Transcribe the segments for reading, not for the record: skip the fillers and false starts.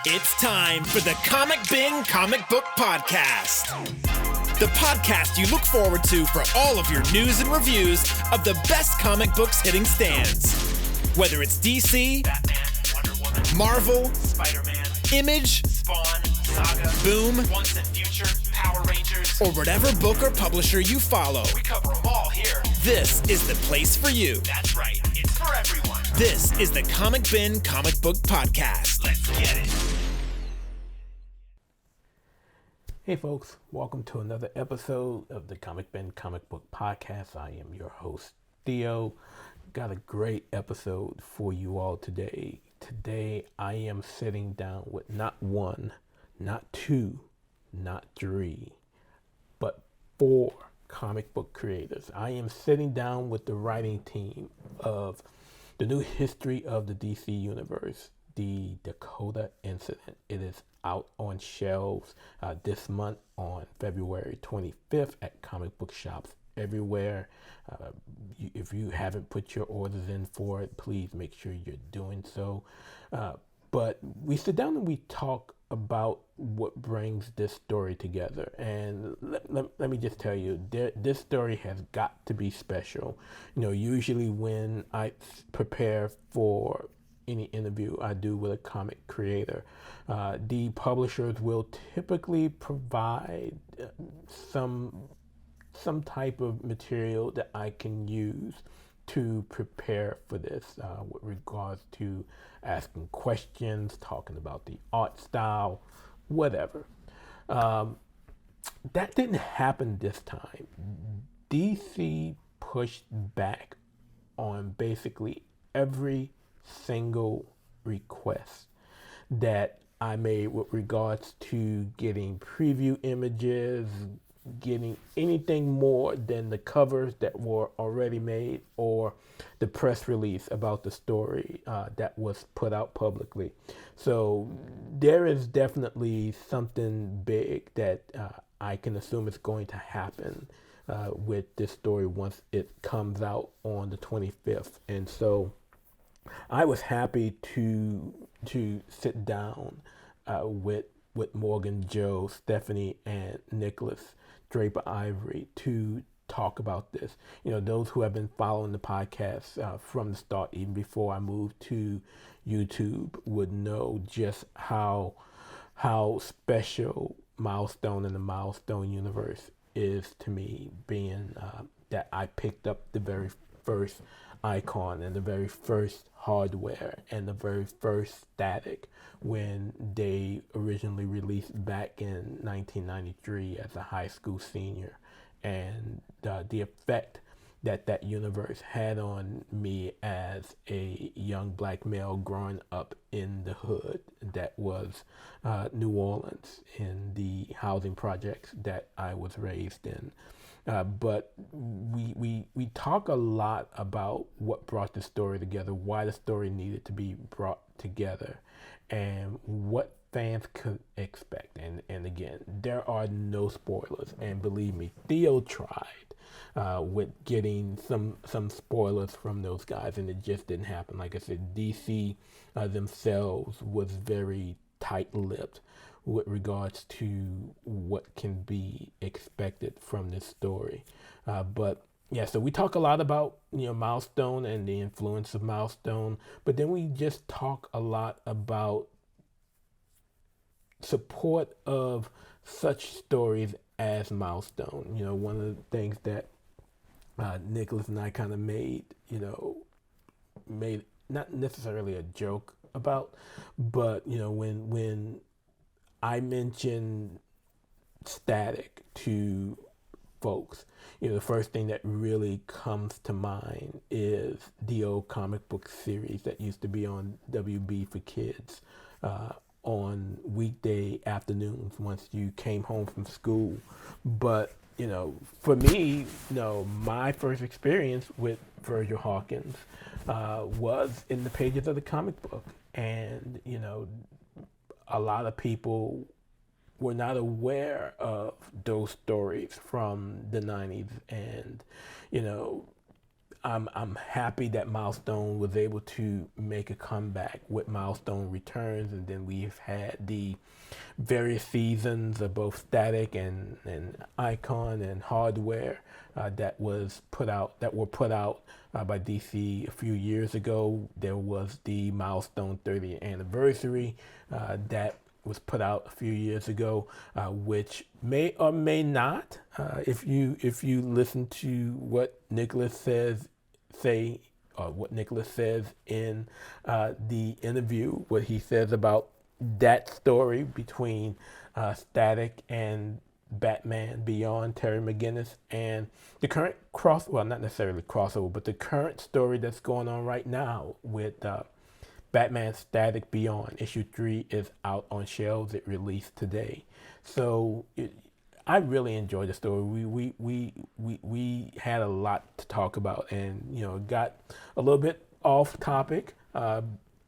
It's time for the Comic Bin Comic Book Podcast. The podcast you look forward to for all of your news and reviews of the best comic books hitting stands. Whether it's DC, Batman, Wonder Woman, Marvel, Spider-Man, Image, Spawn, Saga, Boom, Once and Future, Power Rangers, or whatever book or publisher you follow, we cover them all here. this is the place for you. That's right, it's for everyone. This is the Comic Bin Comic Book Podcast. Let's get it. Hey folks, welcome to another episode of the Comic Bin Comic Book Podcast. I am your host, Theo. Got a great episode for you all today. Today I am sitting down with not one, not two, not three, but 4 comic book creators. I am sitting down with the writing team of the new history of the DC Universe, the Dakota Incident. It is out on shelves this month on February 25th at comic book shops everywhere. If you haven't put your orders in for it, please make sure you're doing so. But we sit down and we talk about what brings this story together. And let me just tell you, this story has got to be special. You know, usually when I prepare for any interview I do with a comic creator, the publishers will typically provide some type of material that I can use to prepare for this with regards to asking questions, talking about the art style, whatever. That didn't happen this time. DC pushed back on basically every single request that I made with regards to getting preview images, getting anything more than the covers that were already made or the press release about the story that was put out publicly. So there is definitely something big that I can assume is going to happen with this story once it comes out on the 25th. And so I was happy to sit down with Morgan, Joe, Stephanie, and Nikolas Draper-Ivey to talk about this. You know, those who have been following the podcast from the start, even before I moved to YouTube, would know just how special Milestone and the Milestone Universe is to me, being that I picked up the very first icon and the very first hardware and the very first static when they originally released back in 1993 as a high school senior, and the effect that universe had on me as a young black male growing up in the hood that was New Orleans, in the housing projects that I was raised in. But we talk a lot about what brought the story together, why the story needed to be brought together, and what fans could expect. And again, there are no spoilers. And believe me, Theo tried with getting some spoilers from those guys, and it just didn't happen. Like I said, DC themselves was very tight-lipped with regards to what can be expected from this story. But yeah, so we talk a lot about, you know, Milestone and the influence of Milestone, but then we just talk a lot about support of such stories as Milestone. You know, one of the things that Nikolas and I kind of made not necessarily a joke about, but, you know, when I mentioned static to folks, you know, the first thing that really comes to mind is the old comic book series that used to be on WB for Kids on weekday afternoons once you came home from school. But, you know, for me, you know, my first experience with Virgil Hawkins was in the pages of the comic book. And, you know, a lot of people were not aware of those stories from the 90s. And, you know, I'm happy that Milestone was able to make a comeback with Milestone Returns, and then we've had the various seasons of both Static and Icon and Hardware that were put out by DC a few years ago. There was the Milestone 30th anniversary that was put out a few years ago, which may or may not, if you listen to what Nikolas says in the interview, what he says about that story between Static and Batman Beyond, Terry McGinnis, and the current not necessarily crossover, but the current story that's going on right now with Batman Static Beyond. Issue 3 is out on shelves. It released today. So I really enjoyed the story. We had a lot to talk about, and got a little bit off topic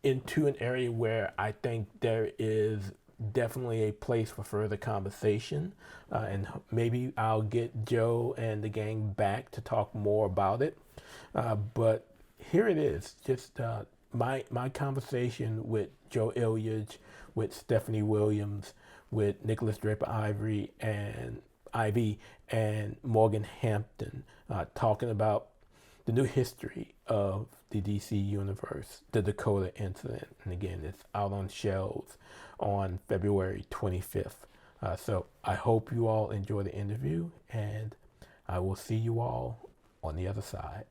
into an area where I think there is definitely a place for further conversation, and maybe I'll get Joe and the gang back to talk more about it. But here it is, just my conversation with Joe Illidge, with Stephanie Williams, with Nikolas Draper-Ivey and Morgan Hampton, talking about the new history of the DC Universe, the Dakota Incident. And again, it's out on shelves on February 25th. So I hope you all enjoy the interview, and I will see you all on the other side.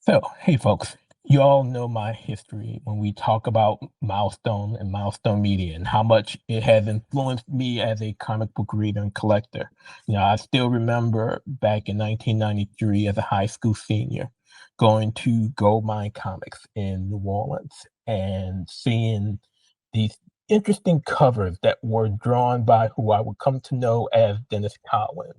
So, hey folks, you all know my history when we talk about Milestone and Milestone Media and how much it has influenced me as a comic book reader and collector. I still remember back in 1993 as a high school senior going to Goldmine Comics in New Orleans and seeing these interesting covers that were drawn by who I would come to know as Dennis Cowan,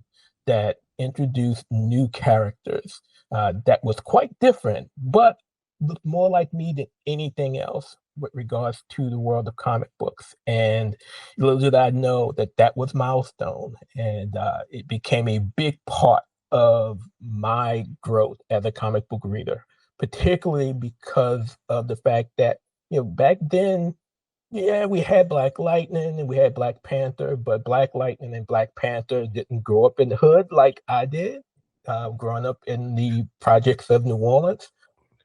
that introduced new characters that was quite different, but looked more like me than anything else with regards to the world of comic books. And little did I know that that was Milestone, and it became a big part of my growth as a comic book reader, particularly because of the fact that, back then, yeah, we had Black Lightning and we had Black Panther, but Black Lightning and Black Panther didn't grow up in the hood like I did, growing up in the projects of New Orleans.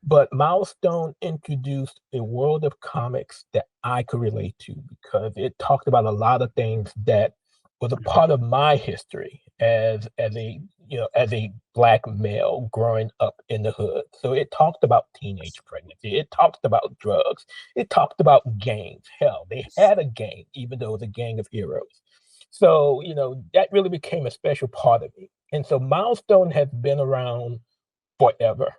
But Milestone introduced a world of comics that I could relate to, because it talked about a lot of things that was a part of my history as a Black male growing up in the hood. So it talked about teenage pregnancy, it talked about drugs, it talked about gangs. Hell, they had a gang, even though it was a gang of heroes. So that really became a special part of me. And so Milestone has been around forever.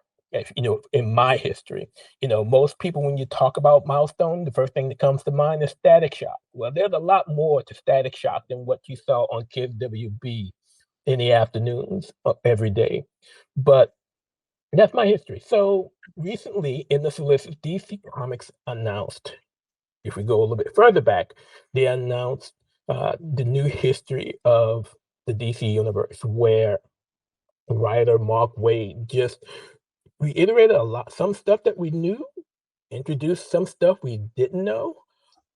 In my history, most people, when you talk about Milestone, the first thing that comes to mind is Static Shock. Well, there's a lot more to Static Shock than what you saw on Kids WB in the afternoons of every day. But that's my history. So recently in the solicit, DC Comics announced, if we go a little bit further back, they announced the new history of the DC Universe, where writer Mark Waid just reiterated some stuff that we knew, introduced some stuff we didn't know.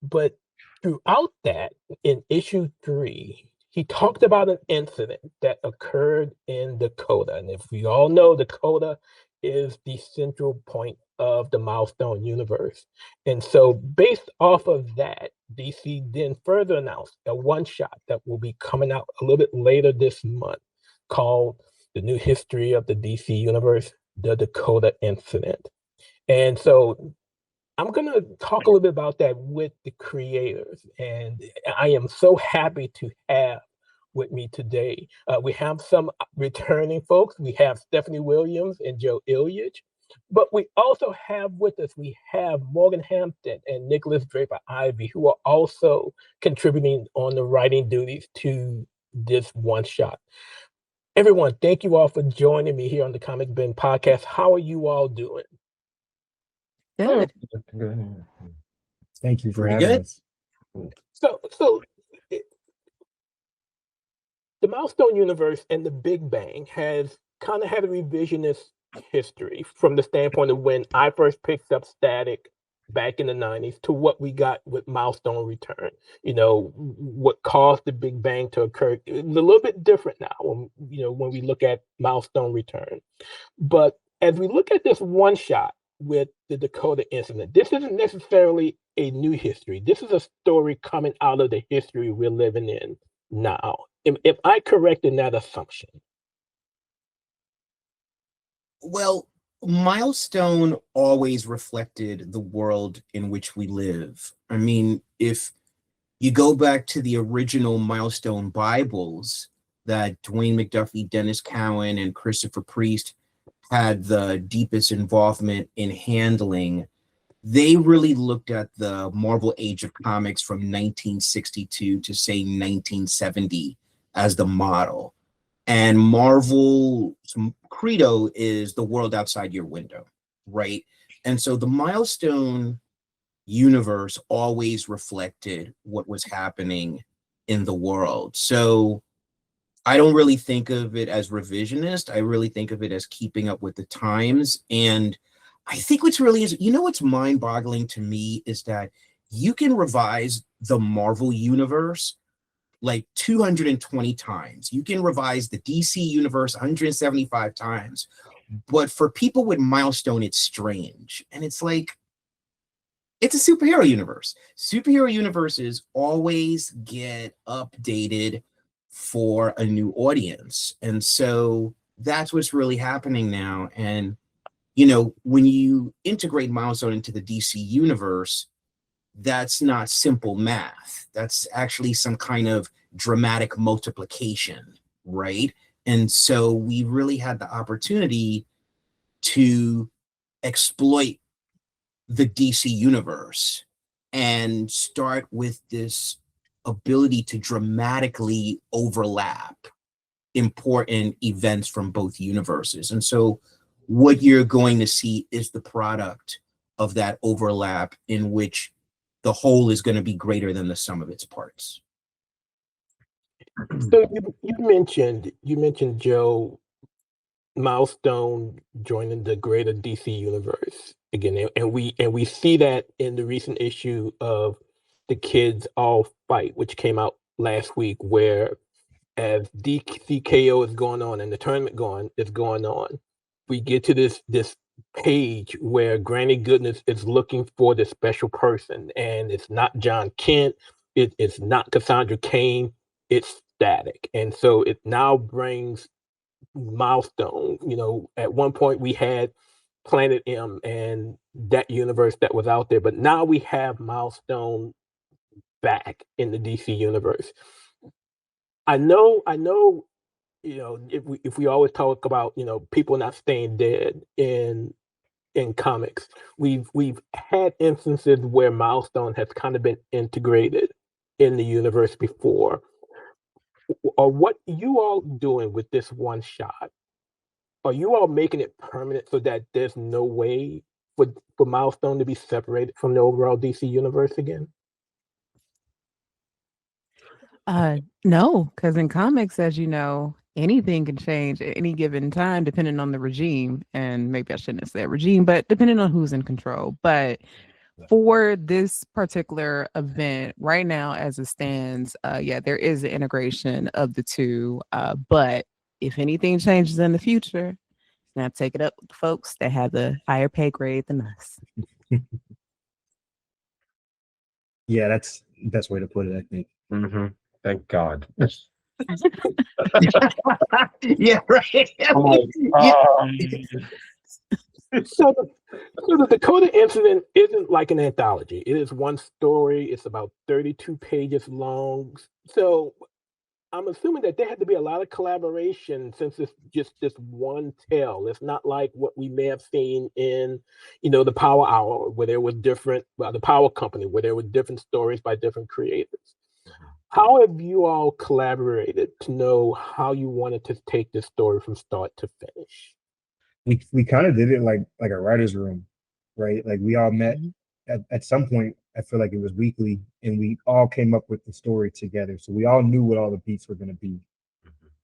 But throughout that, in issue 3, he talked about an incident that occurred in Dakota. And if we all know, Dakota is the central point of the Milestone universe. And so based off of that, DC then further announced a one-shot that will be coming out a little bit later this month, called The New History of the DC Universe, The Dakota Incident. And so I'm going to talk a little bit about that with the creators. And I am so happy to have with me today. We have some returning folks. We have Stephanie Williams and Joe Illidge. But we also have with us, we have Morgan Hampton and Nikolas Draper-Ivey, who are also contributing on the writing duties to this one shot. Everyone, thank you all for joining me here on the Comic Bin Podcast. How are you all doing? Good. Good. Thank you for having us. So the Milestone Universe and the Big Bang has kind of had a revisionist history from the standpoint of when I first picked up Static back in the 90s to what we got with Milestone Return. What caused the Big Bang to occur. It's a little bit different now when we look at Milestone Return. But as we look at this one shot with the Dakota Incident, this isn't necessarily a new history. This is a story coming out of the history we're living in now. If I correct in that assumption? Well, Milestone always reflected the world in which we live. I mean, if you go back to the original Milestone Bibles that Dwayne McDuffie, Dennis Cowan, and Christopher Priest had the deepest involvement in handling, they really looked at the Marvel Age of Comics from 1962 to say 1970 as the model. And Marvel's credo is the world outside your window, right? And so the Milestone universe always reflected what was happening in the world. So I don't really think of it as revisionist. I really think of it as keeping up with the times. And I think what's really is, what's mind-boggling to me is that you can revise the Marvel universe like 220 times. You can revise the DC universe 175 times. But for people with Milestone, it's strange. And it's like, it's a superhero universe. Superhero universes always get updated for a new audience. And so that's what's really happening now. And, when you integrate Milestone into the DC universe, that's not simple math. That's actually some kind of dramatic multiplication, right? And so we really had the opportunity to exploit the DC universe and start with this ability to dramatically overlap important events from both universes. And so what you're going to see is the product of that overlap in which the whole is going to be greater than the sum of its parts. So you mentioned Joe, Milestone joining the greater DC universe again, and we see that in the recent issue of The Kids All Fight, which came out last week, where as DCKO is going on and the tournament is going on, we get to this page where Granny Goodness is looking for this special person, and it's not John Kent, it's not Cassandra Cain, it's Static. And so it now brings Milestone. At one point we had Planet M and that universe that was out there, but now we have Milestone back in the DC universe. I know, if we always talk about, people not staying dead in comics, we've had instances where Milestone has kind of been integrated in the universe before. Or what you all doing with this one shot? Are you all making it permanent so that there's no way for Milestone to be separated from the overall DC universe again? No, because in comics, as you know, anything can change at any given time, depending on the regime. And maybe I shouldn't have said regime, but depending on who's in control. But for this particular event right now, as it stands, there is an integration of the two. But if anything changes in the future, now take it up with the folks that have the higher pay grade than us. Yeah, that's the best way to put it, I think. Mm-hmm. Thank God. Yeah, right. So the Dakota Incident isn't like an anthology. It is one story. It's about 32 pages long. So I'm assuming that there had to be a lot of collaboration since it's just this one tale. It's not like what we may have seen in, the Power Hour, where there was the Power Company, where there were different stories by different creators. How have you all collaborated to know how you wanted to take this story from start to finish? We kind of did it like a writer's room, right? Like we all met at some point. I feel like it was weekly, and we all came up with the story together. So we all knew what all the beats were going to be.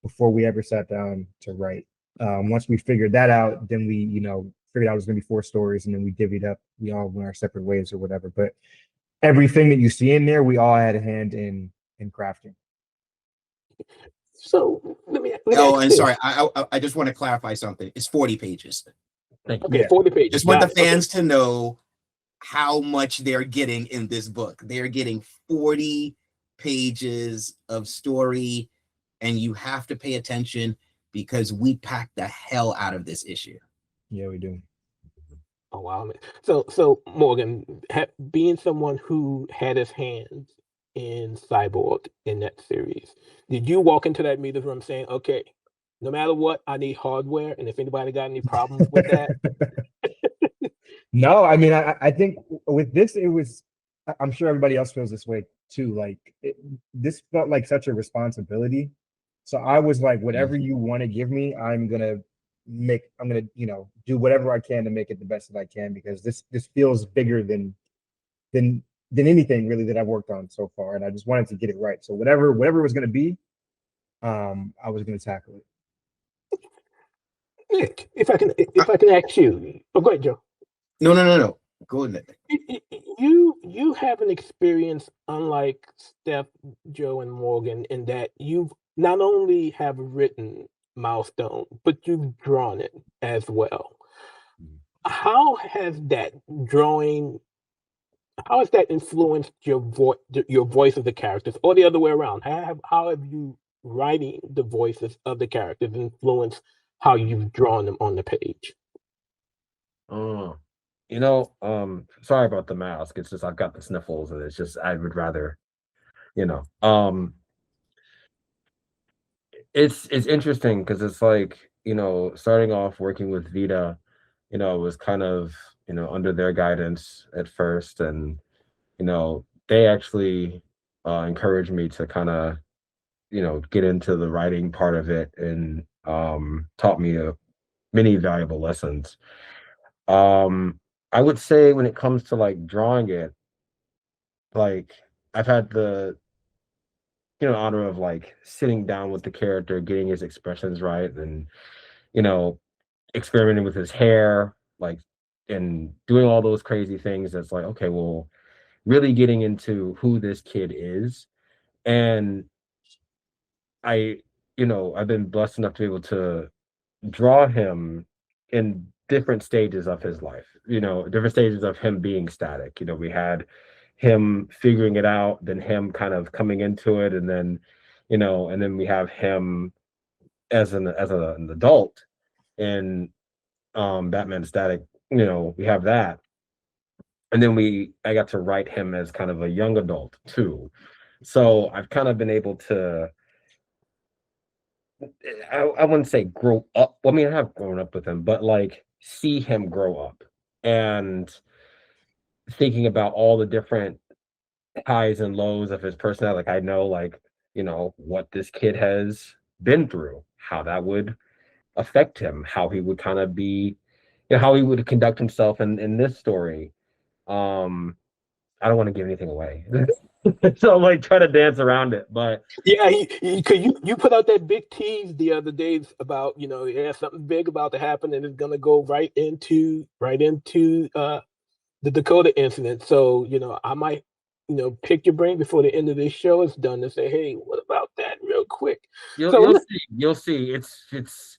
before we ever sat down to write. Once we figured that out, then we, figured out it was going to be 4 stories, and then we divvied up. We all went our separate ways or whatever. But everything that you see in there, we all had a hand in crafting. So let me Oh, ask and this. sorry, I just want to clarify something. It's 40 pages. Okay, Yeah. 40 pages. Just want Got the it. Okay. fans to know how much they're getting in this book. They're getting 40 pages of story, and you have to pay attention because we packed the hell out of this issue. Yeah, we do. Oh wow. So Morgan, being someone who had his hands in Cyborg in that series, did you walk into that meeting room saying, okay, no matter what, I need hardware, and if anybody got any problems with that? No, I mean, I think with this, it was, I'm sure everybody else feels this way too. Like, this felt like such a responsibility. So I was like, whatever you want to give me, I'm gonna, do whatever I can to make it the best that I can, because this feels bigger than anything really that I've worked on so far. And I just wanted to get it right. So whatever it was gonna be, I was gonna tackle it. Nick, if I can ask you. Oh, go ahead, Joe. No. Go ahead. You have an experience unlike Steph, Joe, and Morgan in that you've not only have written Milestone, but you've drawn it as well. How has that influenced your voice of the characters, or the other way around? How have you writing the voices of the characters influenced how you've drawn them on the page? Sorry about the mask. It's just I've got the sniffles, and it's just I would rather, it's interesting because it's like, starting off working with Vita, it was kind of, under their guidance at first, and they actually encouraged me to kind of, get into the writing part of it, and taught me many valuable lessons. I would say when it comes to like drawing it, like I've had the honor of like sitting down with the character, getting his expressions right, and experimenting with his hair, like, and doing all those crazy things. That's like, okay, well, really getting into who this kid is. And I've been blessed enough to be able to draw him in different stages of his life, different stages of him being static. We had him figuring it out, then him kind of coming into it, and then, and then we have him as an adult in Batman Static. We have that. And then I got to write him as kind of a young adult too. So I've kind of been able to, I wouldn't say grow up. Well, I mean, I have grown up with him, but like see him grow up, and thinking about all the different highs and lows of his personality. Like I know, like, what this kid has been through, how that would affect him, how he would kind of be, how he would conduct himself in this story. I don't want to give anything away. So I'm like trying to dance around it, but yeah, you put out that big tease the other day about something big about to happen, and it's gonna go right into the Dakota Incident. So I might pick your brain before the end of this show is done and say, hey, what about that, real quick? You'll see. It's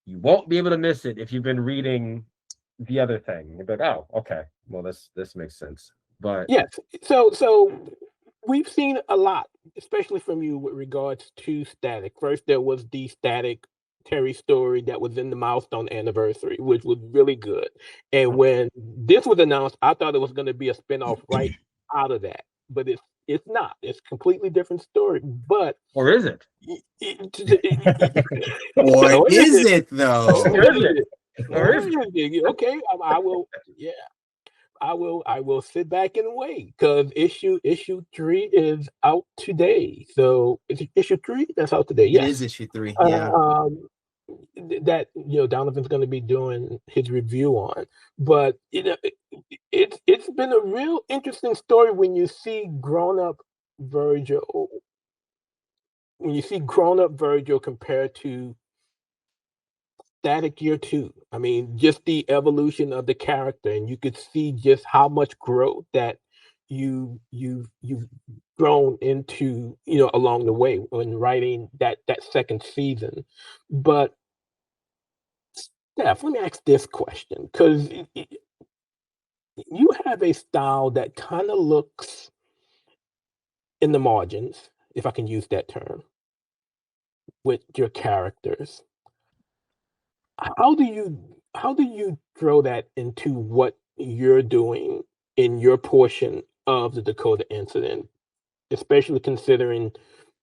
you won't be able to miss it if you've been reading the other thing. You'll be like, oh, okay, well this makes sense. But yes, so we've seen a lot, especially from you with regards to Static. First, there was the Static Terry story that was in the Milestone Anniversary, which was really good. And when this was announced, I thought it was going to be a spinoff right out of that, but it's not. It's a completely different story. But or is it? Or is it though? Or is it? Okay, I will. Yeah. I will sit back and wait, because issue 3 is out today. So is it issue 3 that's out today? Yes. It is issue 3. Yeah. That Donovan's going to be doing his review on, but it's been a real interesting story when you see grown up Virgil when you see grown-up Virgil compared to Static Year 2, I mean, just the evolution of the character, and you could see just how much growth that you've grown into, along the way when writing that second season. But Steph, let me ask this question, because you have a style that kind of looks in the margins, if I can use that term, with your characters. How do you throw that into what you're doing in your portion of the Dakota Incident, especially considering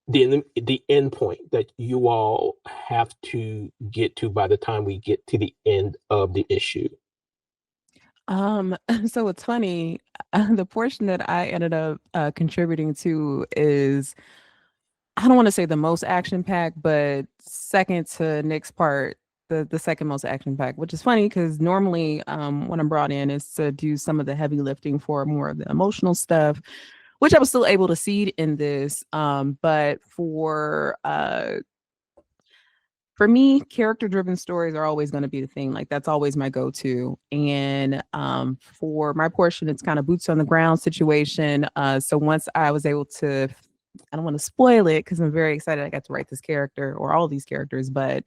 the end point that you all have to get to by the time we get to the end of the issue? So it's funny. The portion that I ended up contributing to is, I don't want to say the most action packed, but second to Nick's part, the second most action packed, which is funny because normally when I'm brought in is to do some of the heavy lifting for more of the emotional stuff, which I was still able to seed in this. But for me, character driven stories are always going to be the thing. Like, that's always my go-to. And for my portion, it's kind of boots on the ground situation. So once I was able to, I don't want to spoil it because I'm very excited I got to write this character or all these characters, but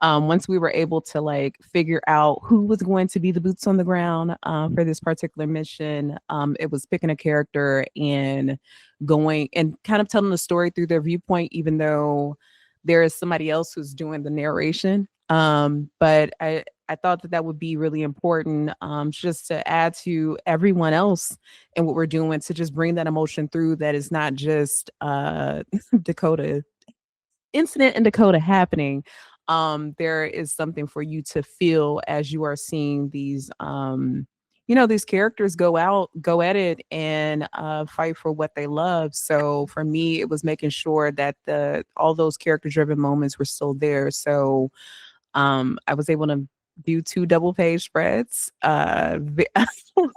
once we were able to like figure out who was going to be the boots on the ground for this particular mission, it was picking a character and going and kind of telling the story through their viewpoint, even though there is somebody else who's doing the narration. But I thought that would be really important, just to add to everyone else and what we're doing, to just bring that emotion through. That is not just Dakota Incident and Dakota happening. There is something for you to feel as you are seeing these these characters go at it and fight for what they love. So for me, it was making sure that all those character driven moments were still there. So I was able to do 2 double page spreads,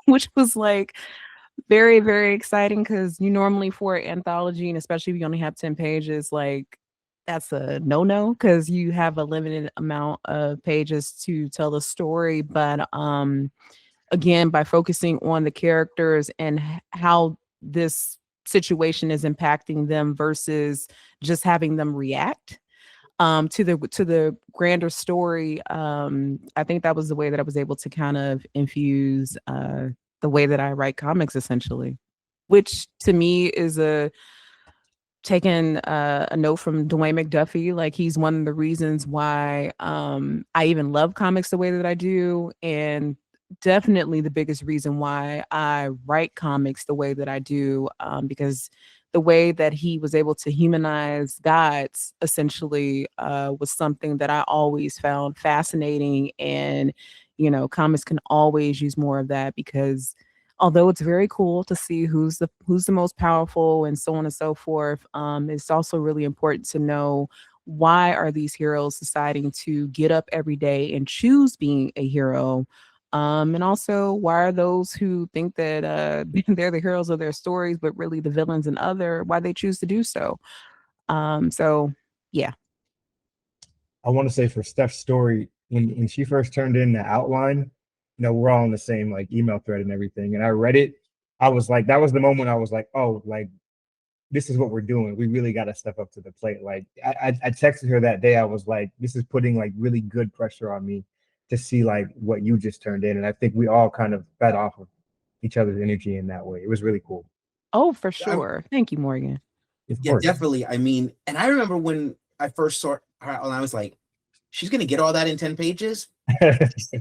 which was like very, very exciting, because you normally, for an anthology, and especially if you only have 10 pages, like, that's a no-no because you have a limited amount of pages to tell the story. But again, by focusing on the characters and how this situation is impacting them versus just having them react to the grander story, I think that was the way that I was able to kind of infuse the way that I write comics, essentially, which to me is taking a note from Dwayne McDuffie. Like, he's one of the reasons why I even love comics the way that I do, and definitely the biggest reason why I write comics the way that I do, because the way that he was able to humanize gods essentially was something that I always found fascinating. And, comics can always use more of that, because although it's very cool to see who's the most powerful and so on and so forth, it's also really important to know, why are these heroes deciding to get up every day and choose being a hero? And also, why are those who think that they're the heroes of their stories, but really the villains and why they choose to do so? So, yeah. I want to say, for Steph's story, when she first turned in the outline, we're all in the same like email thread and everything, and I read it. I was like, that was the moment I was like, oh, like, this is what we're doing. We really got to step up to the plate. Like, I texted her that day. I was like, this is putting like really good pressure on me to see like what you just turned in. And I think we all kind of fed off of each other's energy in that way. It was really cool. Oh, for sure. Thank you, Morgan. Yeah, definitely. I mean, and I remember when I first saw her, and I was like, she's going to get all that in 10 pages.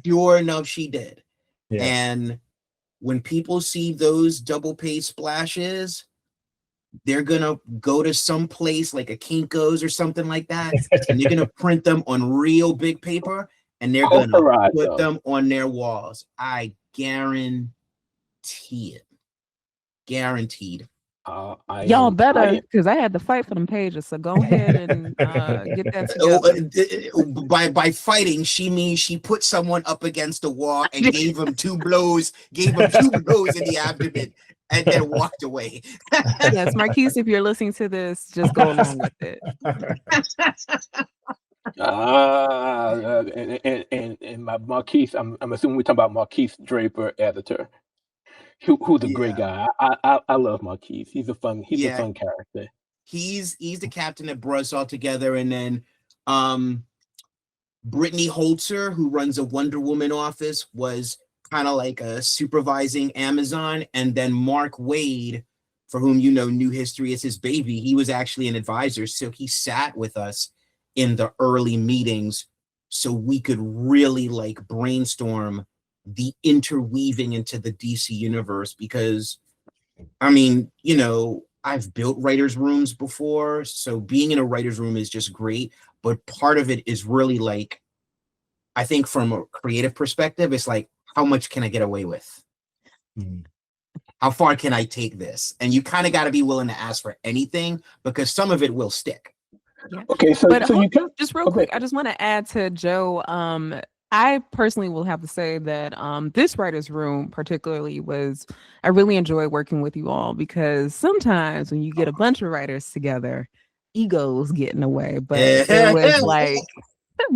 Sure enough, she did. Yeah. And when people see those double page splashes, they're going to go to some place like a Kinko's or something like that, and they're going to print them on real big paper, and they're going to put them on their walls. I guarantee it. Guaranteed. Y'all better, because I had to fight for them pages. So go ahead and get that together. By fighting, she means she put someone up against the wall and gave him 2 blows in the abdomen, and then walked away. Yes, Marquise, if you're listening to this, just go along with it. And my Marquise, I'm assuming we're talking about Marquise Draper, editor, who's a great guy. I love Marquise. He's a fun character. He's the captain that brought us all together, and then Brittany Holzer, who runs a Wonder Woman office, was kind of like a supervising Amazon, and then Mark Wade, for whom you know New History is his baby, he was actually an advisor, so he sat with us in the early meetings so we could really like brainstorm the interweaving into the DC universe, because I mean, you know, I've built writers' rooms before, so being in a writer's room is just great, but part of it is really like, I think from a creative perspective, it's like, how much can I get away with? How far can I take this? And you kind of got to be willing to ask for anything, because some of it will stick. Yeah. Okay, so you can just real quick, I just want to add to Joe. I personally will have to say that this writer's room particularly I really enjoy working with you all, because sometimes when you get a bunch of writers together, egos get in the way, but it was like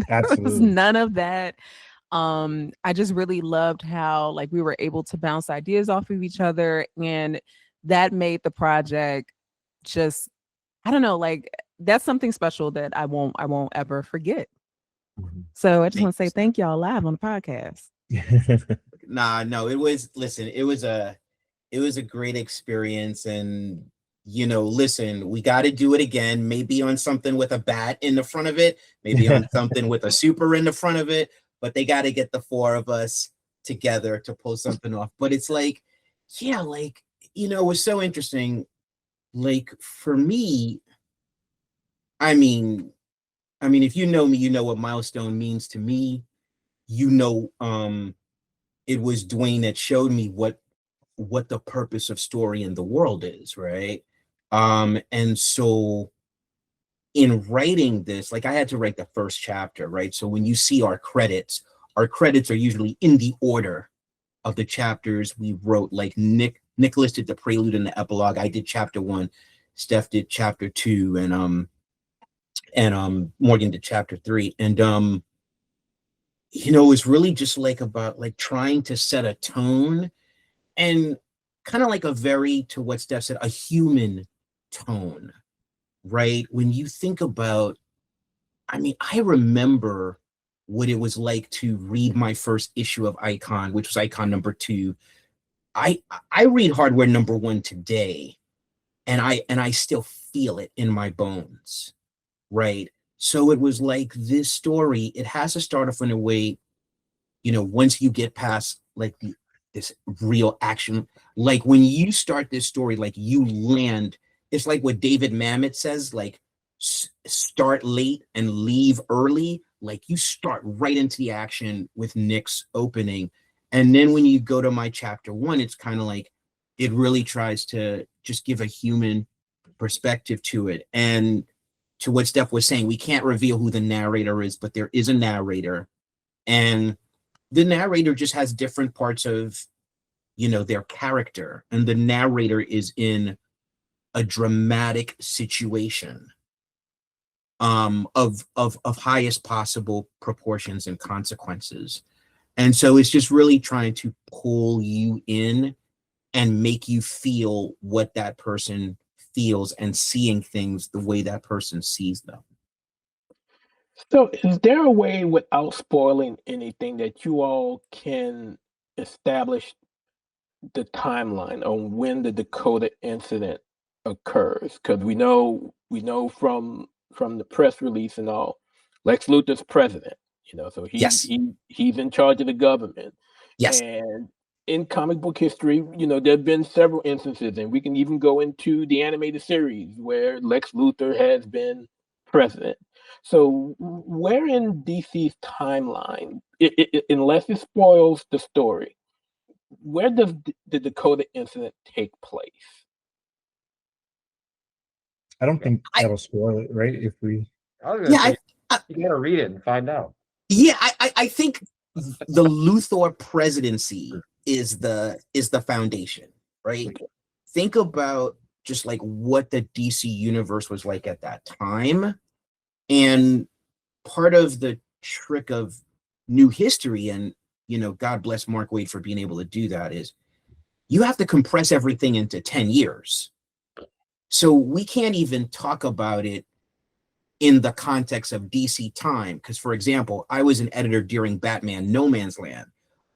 there was none of that. I just really loved how like we were able to bounce ideas off of each other, and that made the project just, I don't know, like that's something special that I won't ever forget. So I just want to say thank y'all live on the podcast. No, it was a great experience, and you know, listen, we got to do it again, maybe on something with a bat in the front of it, maybe on something with a super in the front of it, but they got to get the four of us together to pull something off. But it's like, yeah, like, you know, it was so interesting. Like for me, I mean, if you know me, you know what Milestone means to me. You know, it was Dwayne that showed me what the purpose of story in the world is, right? And so in writing this, like I had to write the first chapter, right? So when you see our credits are usually in the order of the chapters we wrote. Like Nikolas did the prelude and the epilogue. I did chapter 1, Steph did chapter 2, and Morgan did chapter 3. And you know, it's really just like about like trying to set a tone, and kind of like a very, to what Steph said, a human tone, right? When you think about, I mean, I remember what it was like to read my first issue of Icon, which was Icon number 2. I read Hardware number 1 today, and I still feel it in my bones, right? So it was like this story, it has to start off in a way, you know, once you get past like this real action, like when you start this story, like you land, it's like what David Mamet says, like start late and leave early. Like you start right into the action with Nick's opening. And then when you go to my chapter 1, it's kind of like, it really tries to just give a human perspective to it. And to what Steph was saying, we can't reveal who the narrator is, but there is a narrator, and the narrator just has different parts of, you know, their character, and the narrator is in a dramatic situation of highest possible proportions and consequences. And so it's just really trying to pull you in and make you feel what that person feels, and seeing things the way that person sees them. So is there a way, without spoiling anything, that you all can establish the timeline on when the Dakota incident occurs? Because we know from the press release and all, Lex Luthor's president, you know, so he's in charge of the government. Yes. And in comic book history, you know, there have been several instances, and we can even go into the animated series where Lex Luthor has been president. So where in DC's timeline, unless it spoils the story, where does the Dakota incident take place? I don't think that'll spoil it, right? If we, you gotta read it and find out. Yeah, I think the Luthor presidency is the foundation, right? think about just like what the DC universe was like at that time, and part of the trick of new history, and God bless Mark Waid for being able to do that, is you have to compress everything into 10 years. So we can't even talk about it in the context of DC time. Because, for example, I was an editor during Batman No Man's Land,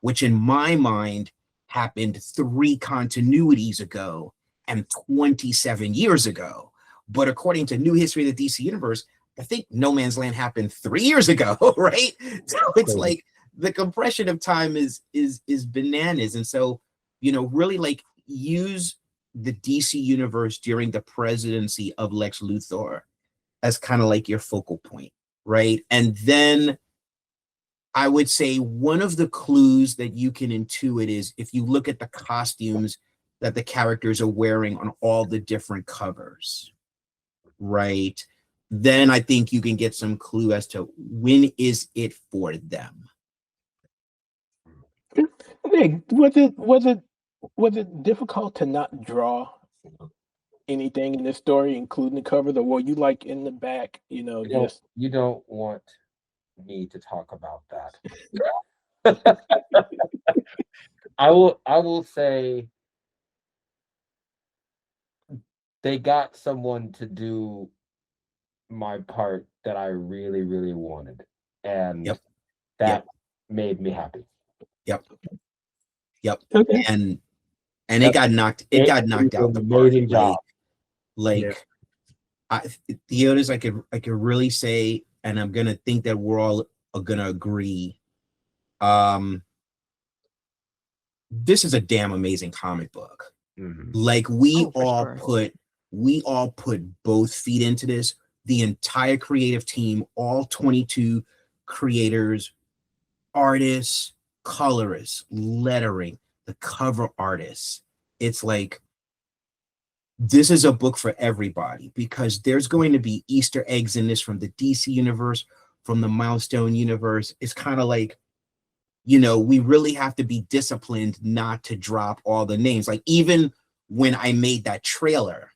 which in my mind happened 3 continuities ago and 27 years ago. But according to New History of the DC Universe, I think No Man's Land happened 3 years ago, right? So it's like the compression of time is bananas. And so, really like use the DC universe during the presidency of Lex Luthor as kind of like your focal point, right? And then I would say one of the clues that you can intuit is if you look at the costumes that the characters are wearing on all the different covers, right? Then I think you can get some clue as to when is it for them. Nick, was it difficult to not draw anything in this story, including the cover? Or were you like in the back, You don't want me to talk about that. I will say they got someone to do my part that I really, really wanted, and that made me happy. Okay. And it got knocked out the park. Amazing job. Theotis, I could really say, and I'm gonna think that we're all gonna agree. This is a damn amazing comic book. Mm-hmm. Like we all put both feet into this. The entire creative team, all 22 creators, artists, colorists, lettering, the cover artists. It's like, this is a book for everybody, because there's going to be Easter eggs in this from the DC universe, from the Milestone universe. It's kind of like, we really have to be disciplined not to drop all the names. Like even when I made that trailer,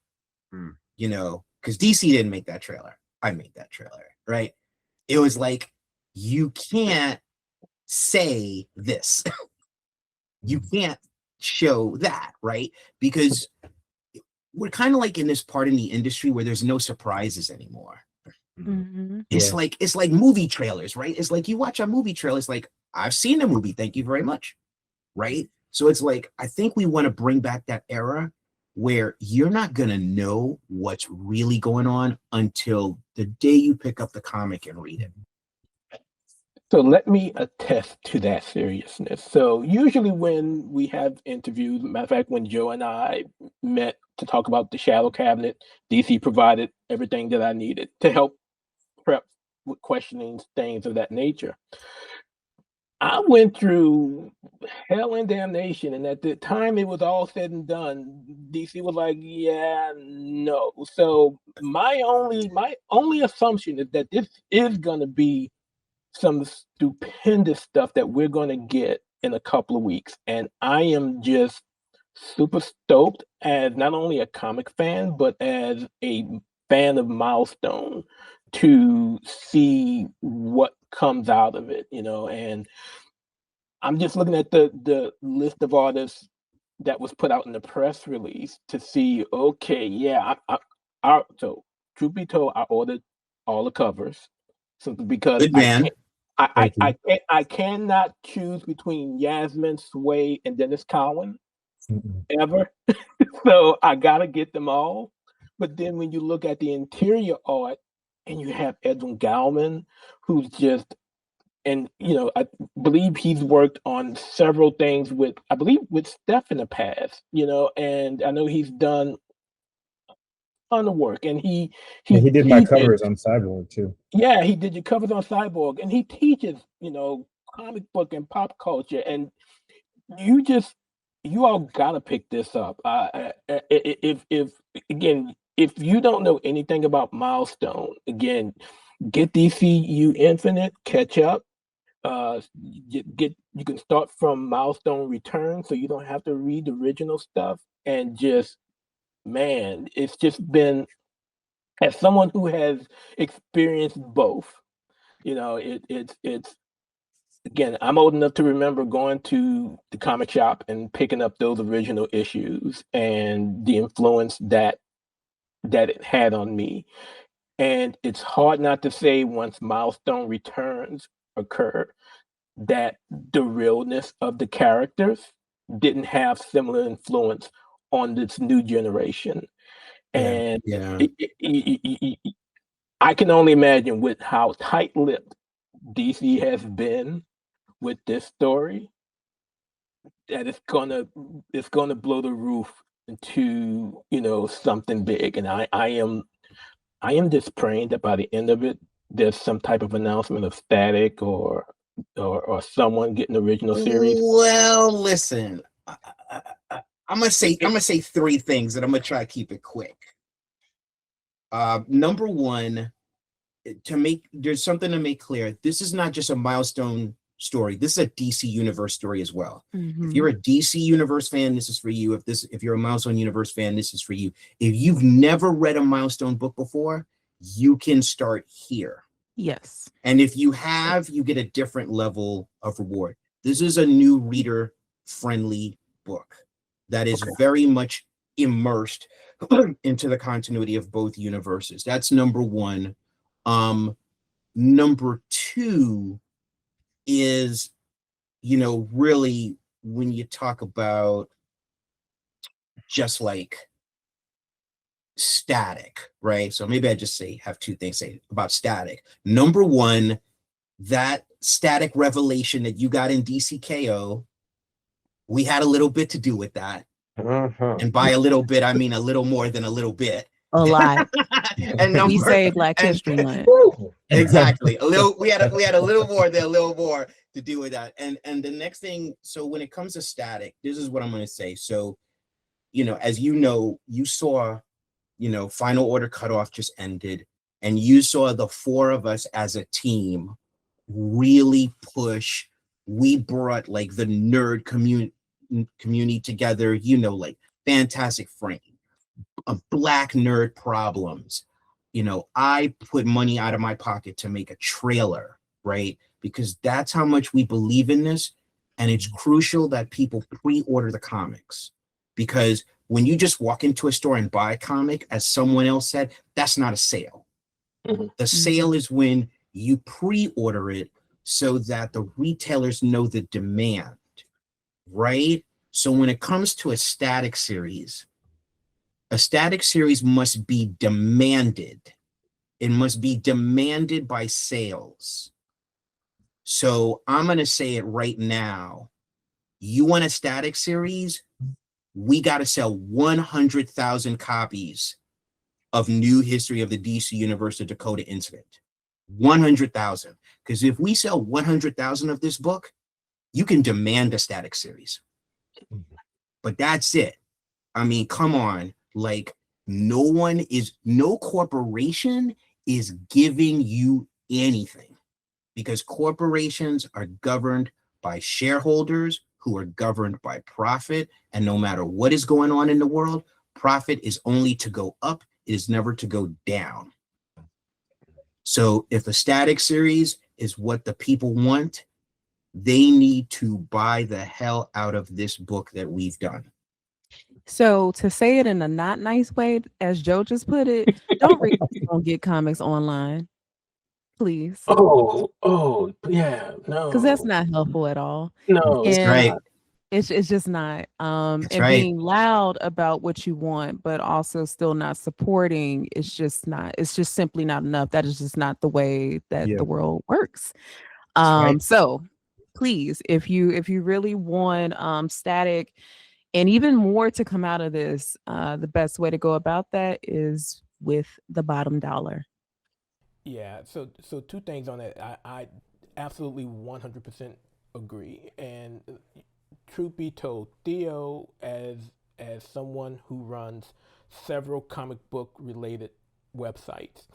because DC didn't make that trailer, I made that trailer, right? It was like, you can't say this. You can't show that, right? Because we're kind of like in this part in the industry where there's no surprises anymore. Mm-hmm. It's like movie trailers, right? It's like you watch a movie trailer, it's like, I've seen the movie, thank you very much, right? So it's like, I think we want to bring back that era where you're not going to know what's really going on until the day you pick up the comic and read it. So let me attest to that seriousness. So usually when we have interviews, matter of fact, when Joe and I met to talk about the Shadow Cabinet, DC provided everything that I needed to help prep with questioning things of that nature. I went through hell and damnation, and at the time it was all said and done, DC was like, yeah, no. So my only assumption is that this is going to be some stupendous stuff that we're going to get in a couple of weeks. And I am just super stoked as not only a comic fan, but as a fan of Milestone to see what comes out of it, and I'm just looking at the list of artists that was put out in the press release to see, okay, yeah, so truth be told, I ordered all the covers simply because Good man. I cannot choose between Yasmin, Sway, and Dennis Cowan ever. So I gotta get them all. But then when you look at the interior art and you have Edwin Gallman, who's just, and I believe he's worked on several things with Steph in the past, and I know he's done a ton of work, and he did my covers on Cyborg too. Yeah, he did your covers on Cyborg, and he teaches, comic book and pop culture, and you all gotta pick this up. If you don't know anything about Milestone, again, get DCU Infinite, catch up. You can start from Milestone Return, so you don't have to read the original stuff, and just man, it's just been, as someone who has experienced both, it's again, I'm old enough to remember going to the comic shop and picking up those original issues and the influence that it had on me. And it's hard not to say once Milestone returns occur that the realness of the characters didn't have similar influence on this new generation. And Yeah. I can only imagine with how tight-lipped DC has been with this story that it's gonna blow the roof into something big. And I am just praying that by the end of it, there's some type of announcement of Static or someone getting the original series. Well, listen, I'm gonna say three things, and I'm gonna try to keep it quick. Number one, there's something to make clear. This is not just a Milestone story. This is a DC Universe story as well. Mhm. If you're a DC Universe fan, this is for you. If you're a Milestone Universe fan, this is for you. If you've never read a Milestone book before, you can start here. Yes. And if you have, you get a different level of reward. This is a new reader-friendly book that is very much immersed into the continuity of both universes. That's number one. Number two is, really when you talk about just like Static, right? So maybe I just have two things to say about Static. Number one, that Static revelation that you got in DCKO, we had a little bit to do with that. And by a little bit, I mean a little more than a little bit. A lot. And We say Black History Month. Exactly. We had a little more than a little more to do with that. And the next thing, so when it comes to Static, this is what I'm going to say. So, as you saw, Final Order Cutoff just ended, and you saw the four of us as a team really push. We brought like the nerd community together, like Fantastic Frame, Black Nerd Problems. I put money out of my pocket to make a trailer, right? Because that's how much we believe in this. And it's crucial that people pre-order the comics, because when you just walk into a store and buy a comic, as someone else said, that's not a sale. Mm-hmm. The sale is when you pre-order it so that the retailers know the demand, right? So when it comes to a Static series must be demanded. It must be demanded by sales. So I'm going to say it right now. You want a Static series? We got to sell 100,000 copies of New History of the DC Universe, the Dakota Incident. 100,000. Because if we sell 100,000 of this book, you can demand a Static series. But that's it. I mean, come on. Like, no corporation is giving you anything, because corporations are governed by shareholders who are governed by profit. And no matter what is going on in the world, profit is only to go up. It is never to go down. So if a Static series is what the people want, they need to buy the hell out of this book that we've done. So to say it in a not nice way, as Joe just put it, don't read don't get comics online, please. Oh, yeah, no. Because that's not helpful at all. No, That's And right. it's just not. That's And right. being loud about what you want, but also still not supporting, it's just simply not enough. That is just not the way that Yeah. the world works. right. So please, if you really want Static and even more to come out of this, the best way to go about that is with the bottom dollar. yeah. So two things on that. I absolutely 100% agree. And truth be told, Theo, as someone who runs several comic book related websites,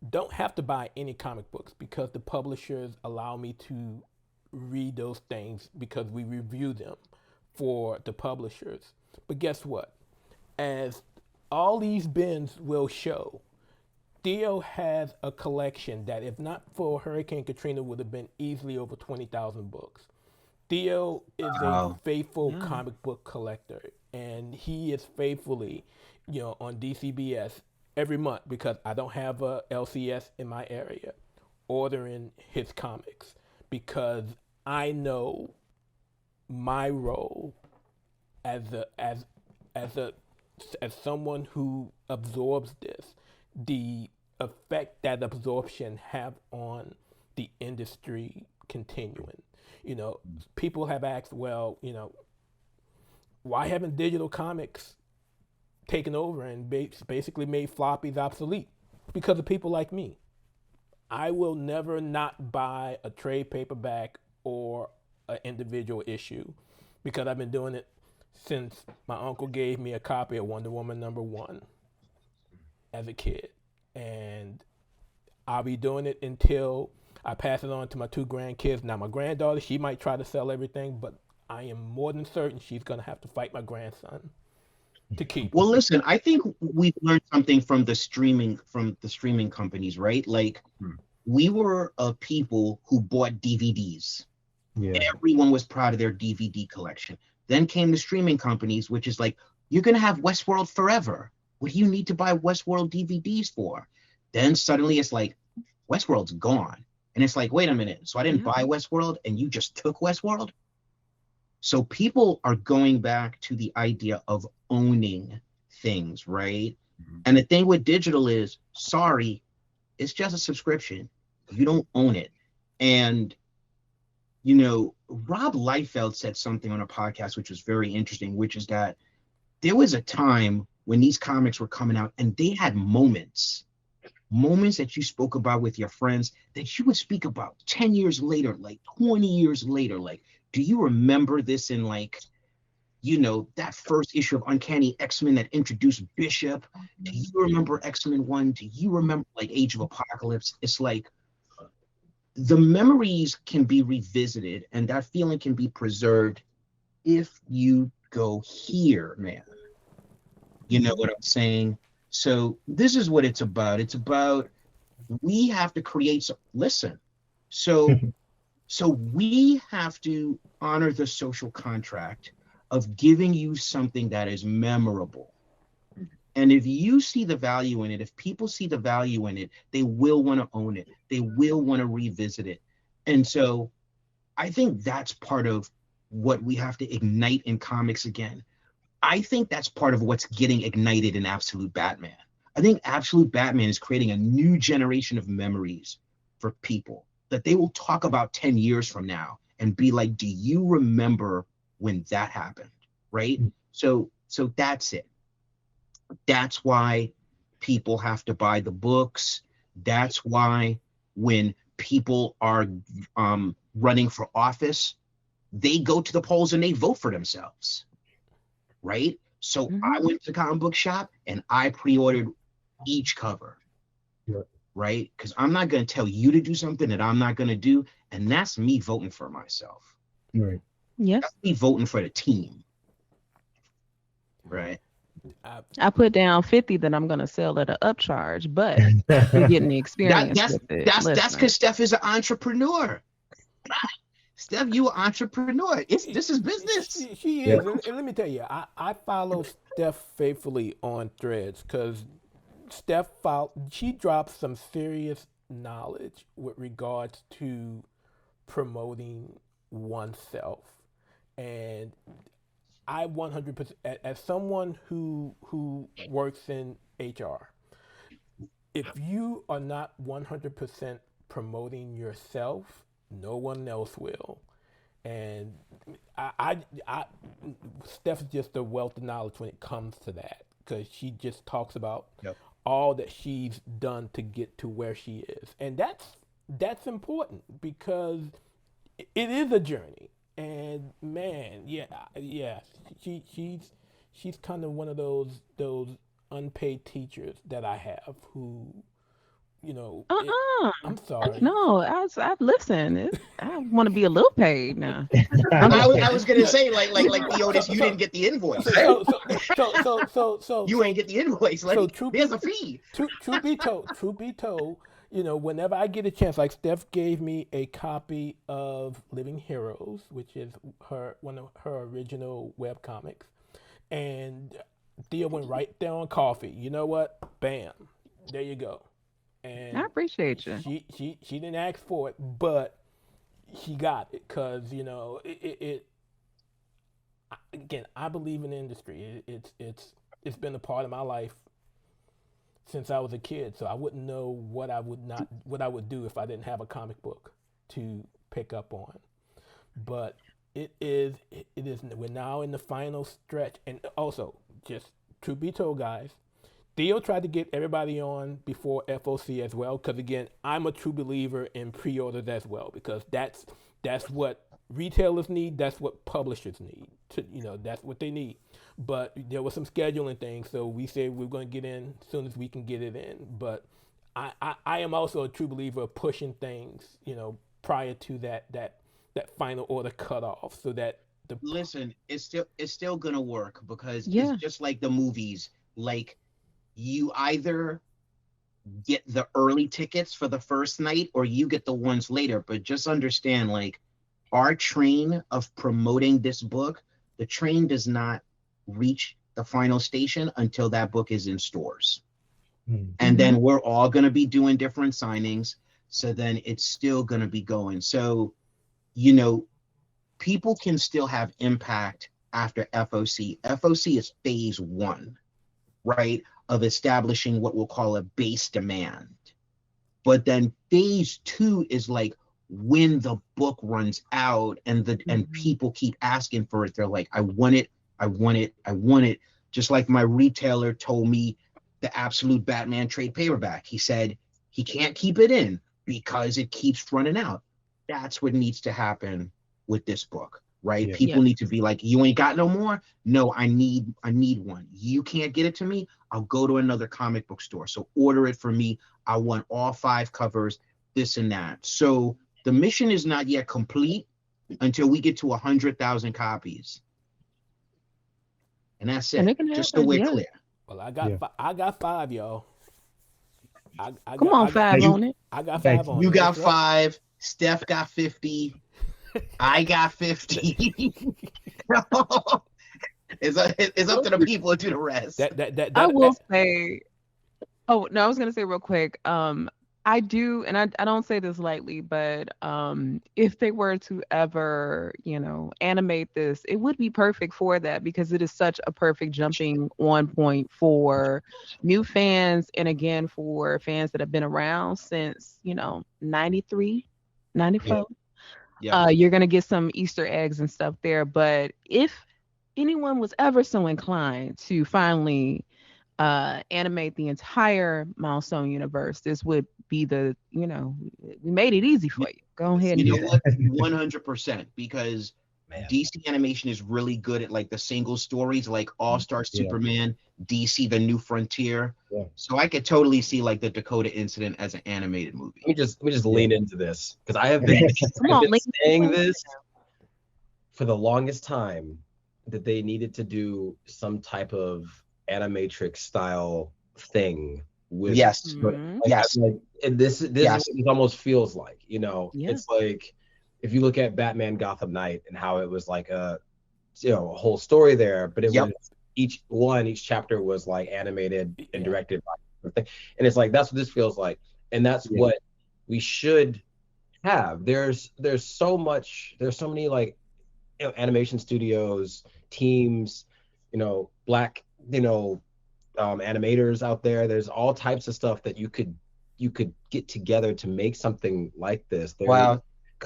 don't have to buy any comic books, because the publishers allow me to read those things because we review them for the publishers. But guess what? As all these bins will show. Theo has a collection that, if not for Hurricane Katrina, would have been easily over 20,000 books. Theo is a Wow. faithful comic book collector, and he is faithfully, on DCBS every month, because I don't have a LCS in my area, ordering his comics, because I know my role as someone who absorbs this, the effect that absorption have on the industry continuing. People have asked, well, why haven't digital comics taken over and basically made floppies obsolete? Because of people like me. I will never not buy a trade paperback or an individual issue, because I've been doing it since my uncle gave me a copy of Wonder Woman #1 as a kid. And I'll be doing it until I pass it on to my 2 grandkids. Now, my granddaughter, she might try to sell everything, but I am more than certain she's going to have to fight my grandson to keep. Well, listen, I think we've learned something from the streaming companies, right? Like, we were a people who bought DVDs. Yeah. Everyone was proud of their DVD collection. Then came the streaming companies, which is like, you're going to have Westworld forever. What do you need to buy Westworld DVDs for? Then suddenly it's like, Westworld's gone. And it's like, wait a minute. So I didn't buy Westworld and you just took Westworld? So people are going back to the idea of owning things, right? And the thing with digital is, sorry, it's just a subscription. You don't own it. And, Rob Liefeld said something on a podcast which was very interesting, which is that there was a time when these comics were coming out and they had moments that you spoke about with your friends that you would speak about 10 years later, like 20 years later. Like, do you remember this in that first issue of Uncanny X-Men that introduced Bishop? Do you remember X-Men 1? Do you remember Age of Apocalypse? It's like the memories can be revisited and that feeling can be preserved if you go here, man. You know what I'm saying? So this is what it's about. It's about, we have to create so we have to honor the social contract of giving you something that is memorable. And if you see the value in it, if people see the value in it, they will want to own it. They will want to revisit it. And so I think that's part of what we have to ignite in comics again. I think that's part of what's getting ignited in Absolute Batman. I think Absolute Batman is creating a new generation of memories for people that they will talk about 10 years from now and be like, do you remember when that happened? Right? So that's it. That's why people have to buy the books. That's why when people are running for office, they go to the polls and they vote for themselves. Right? So I went to the comic book shop and I pre-ordered each cover. Yeah. Right? Because I'm not going to tell you to do something that I'm not going to do. And that's me voting for myself. Right. Yes. That's me voting for the team. Right? I put down 50 that I'm going to sell at an upcharge, but you're getting the experience with it. That's because Steph is an entrepreneur. Steph, you an entrepreneur. This is business. She is. And let me tell you, I follow Steph faithfully on Threads, because Steph she drops some serious knowledge with regards to promoting oneself. And I 100%, as someone who works in HR, if you are not 100% promoting yourself, no one else will. And Steph's just a wealth of knowledge when it comes to that, because she just talks about all that she's done to get to where she is. And that's important, because it is a journey. And man, she's kind of one of those unpaid teachers that I have, who I'm sorry. No, I've listened. I want to be a little paid now. I was gonna say like Theodis, you didn't get the invoice. So You ain't get the invoice. Like there's a fee. Truth be told, whenever I get a chance, like Steph gave me a copy of Living Heroes, which is one of her original web comics, and Theo went right there on coffee. You know what? Bam, there you go. And I appreciate you. She didn't ask for it, but she got it because again, I believe in the industry. It's been a part of my life since I was a kid, so I wouldn't know what I would do if I didn't have a comic book to pick up on. But it is we're now in the final stretch, and also just truth be told, guys, Theo tried to get everybody on before FOC as well, because again, I'm a true believer in pre-orders as well, because that's what retailers need, that's what publishers need. That's what they need. But there was some scheduling things, so we said we're going to get in as soon as we can get it in. But I am also a true believer of pushing things, prior to that final order cutoff, so that listen, it's still gonna work because Yeah. it's just like the movies. Like you either get the early tickets for the first night or you get the ones later. But just understand, like our train of promoting this book, the train does not reach the final station until that book is in stores. And then we're all going to be doing different signings. So then it's still going to be going. So, people can still have impact after FOC. FOC is phase 1, right, of establishing what we'll call a base demand. But then phase 2 is like when the book runs out and people keep asking for it. They're like, I want it, I want it, I want it. Just like my retailer told me the Absolute Batman trade paperback. He said he can't keep it in because it keeps running out. That's what needs to happen with this book, right? Yeah. People need to be like, you ain't got no more? No, I need one. You can't get it to me? I'll go to another comic book store. So order it for me. I want all 5 covers, this and that. So the mission is not yet complete until we get to 100,000 copies. And that's And it. it can Just so happen, we're yeah. clear. Well, I got 5, y'all. Come on, 5 on it. I got Thank 5 on You it. got That's right. 5. Steph got 50. I got 50. It's up to the people to do the rest. I will say, oh no, I was gonna say real quick. I do, and I don't say this lightly, but if they were to ever, animate this, it would be perfect for that because it is such a perfect jumping on point for new fans, and again for fans that have been around since 93, 94. Yeah. You're gonna get some Easter eggs and stuff there. But if anyone was ever so inclined to finally animate the entire Milestone universe, this would be we made it easy for you. Go ahead and You do know that. what? 100%, because DC animation is really good at like the single stories, like All-Star Superman, DC The New Frontier. Yeah. So I could totally see like the Dakota Incident as an animated movie. Let me just lean into this because I have been, Come on, lean saying into it. this for the longest time that they needed to do some type of animatrix style thing with Yes. Mhm. Yes. and this Yes. is what it almost feels like, Yeah. It's like if you look at Batman Gotham Knight and how it was like a whole story there, but it was each chapter was like animated and directed by, and it's like that's what this feels like, and that's what we should have. There's so many like animation studios, teams, black animators out there. There's all types of stuff that you could get together to make something like this.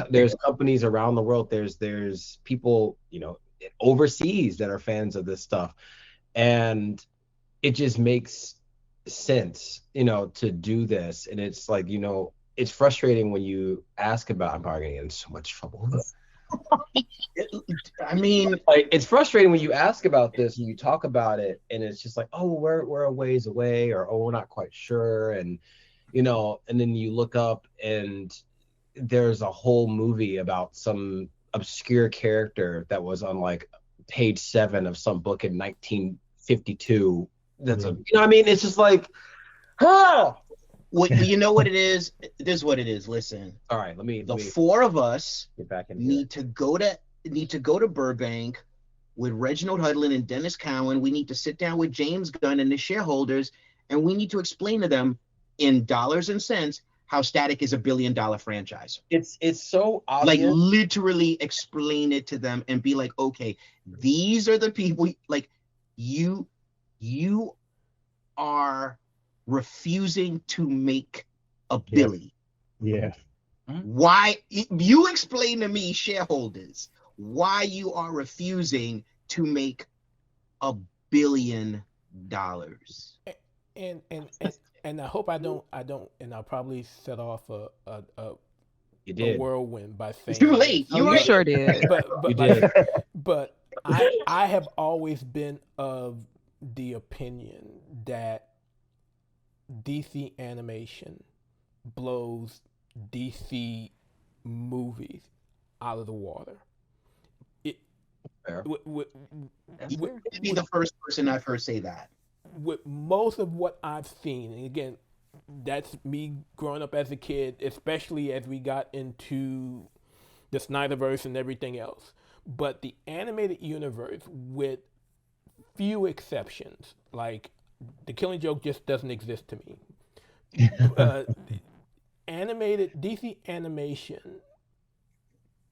There's companies around the world. There's people overseas that are fans of this stuff, and it just makes sense to do this. And it's like it's frustrating when you ask about. I'm probably gonna get in so much trouble. I mean, like it's frustrating when you ask about this and you talk about it, and it's just like, oh, we're a ways away, or oh, we're not quite sure, and And then you look up and there's a whole movie about some obscure character that was on like page 7 of some book in 1952. That's it's just like, well, you know what it is? This is what it is. Listen. All right, the four of us get back in need to go to Burbank with Reginald Hudlin and Dennis Cowan. We need to sit down with James Gunn and the shareholders, and we need to explain to them in dollars and cents how Static is $1 billion franchise. It's so obvious. Like literally explain it to them and be like, okay, these are the people. Like you are refusing to make a Billy. Yeah. Why? You explain to me, shareholders, why you are refusing to make $1 billion. And I hope I don't, and I'll probably set off a whirlwind by saying too late. You sure did. But I have always been of the opinion that DC animation blows DC movies out of the water. You'd be the first person I've heard say that. With most of what I've seen, and again, that's me growing up as a kid, especially as we got into the Snyderverse and everything else. But the animated universe, with few exceptions, like The Killing Joke just doesn't exist to me.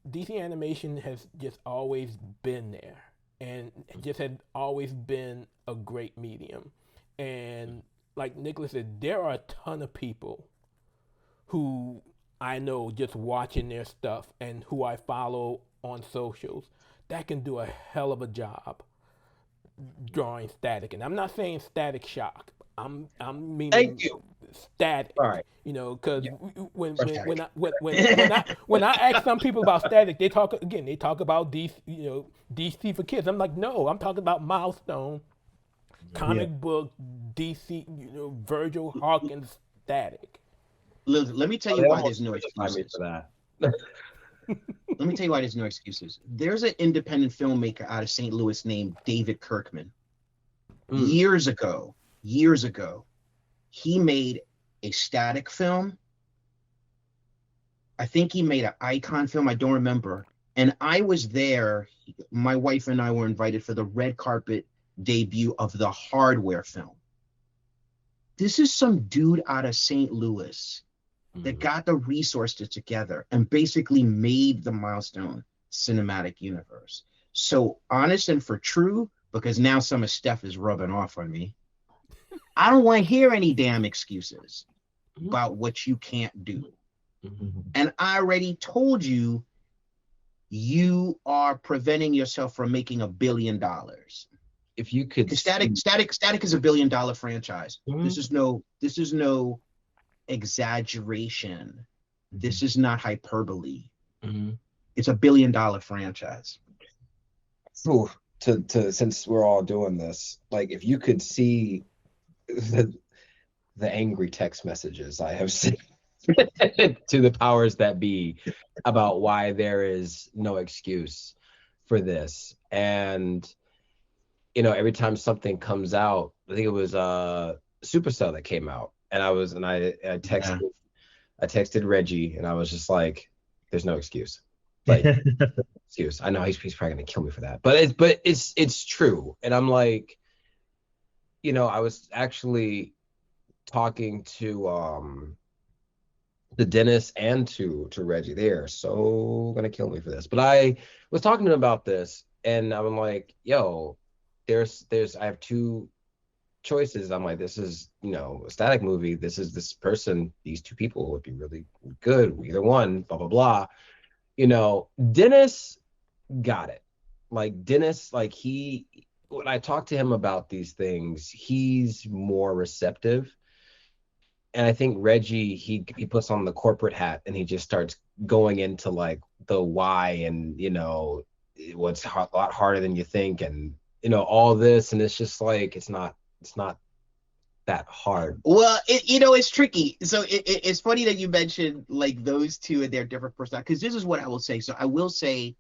DC animation has just always been there, and just had always been a great medium. And like Nicholas said, there are a ton of people who I know just watching their stuff and who I follow on socials that can do a hell of a job drawing Static. And I'm not saying Static Shock. I'm meaning Thank you. Static. All right. Because when I ask some people about Static, they talk about DC for kids. I'm like, no, I'm talking about Milestone, comic book, DC, Virgil Hawkins Static. Let me tell you why there's no excuses. Let me tell you why there's no excuses. There's an independent filmmaker out of St. Louis named David Kirkman. Years ago, he made a Static film. I think he made an Icon film. I don't remember. And I was there. My wife and I were invited for the red carpet debut of the Hardware film. This is some dude out of St. Louis that got the resources together and basically made the Milestone cinematic universe. So honest and for true, because now some of Steph is rubbing off on me, I don't want to hear any damn excuses about what you can't do. And I already told you, you are preventing yourself from making $1 billion. If you could, Static is $1 billion franchise. This is no exaggeration. This is not hyperbole. It's $1 billion franchise. Ooh, to since we're all doing this, like if you could see the angry text messages I have sent to the powers that be about why there is no excuse for this. And every time something comes out, I think it was Supercell that came out, and I texted Reggie, and I was just like, there's no excuse. Like excuse. I know he's probably gonna kill me for that. But it's true. And I'm like, I was actually talking to Dennis and to Reggie. They are so gonna kill me for this. But I was talking to him about this, and I'm like, yo, there's I have two choices. I'm like, this is a Static movie. This is this person. These two people would be really good. Either one. Blah blah blah. Dennis got it. Like Dennis, like when I talk to him about these things, he's more receptive. And I think Reggie, he puts on the corporate hat and he just starts going into like the why and what's a lot harder than you think, and all this, and it's just like it's not that hard. Well, it's tricky. So it's funny that you mentioned like those two and their different personalities, because this is what I will say. So I will say,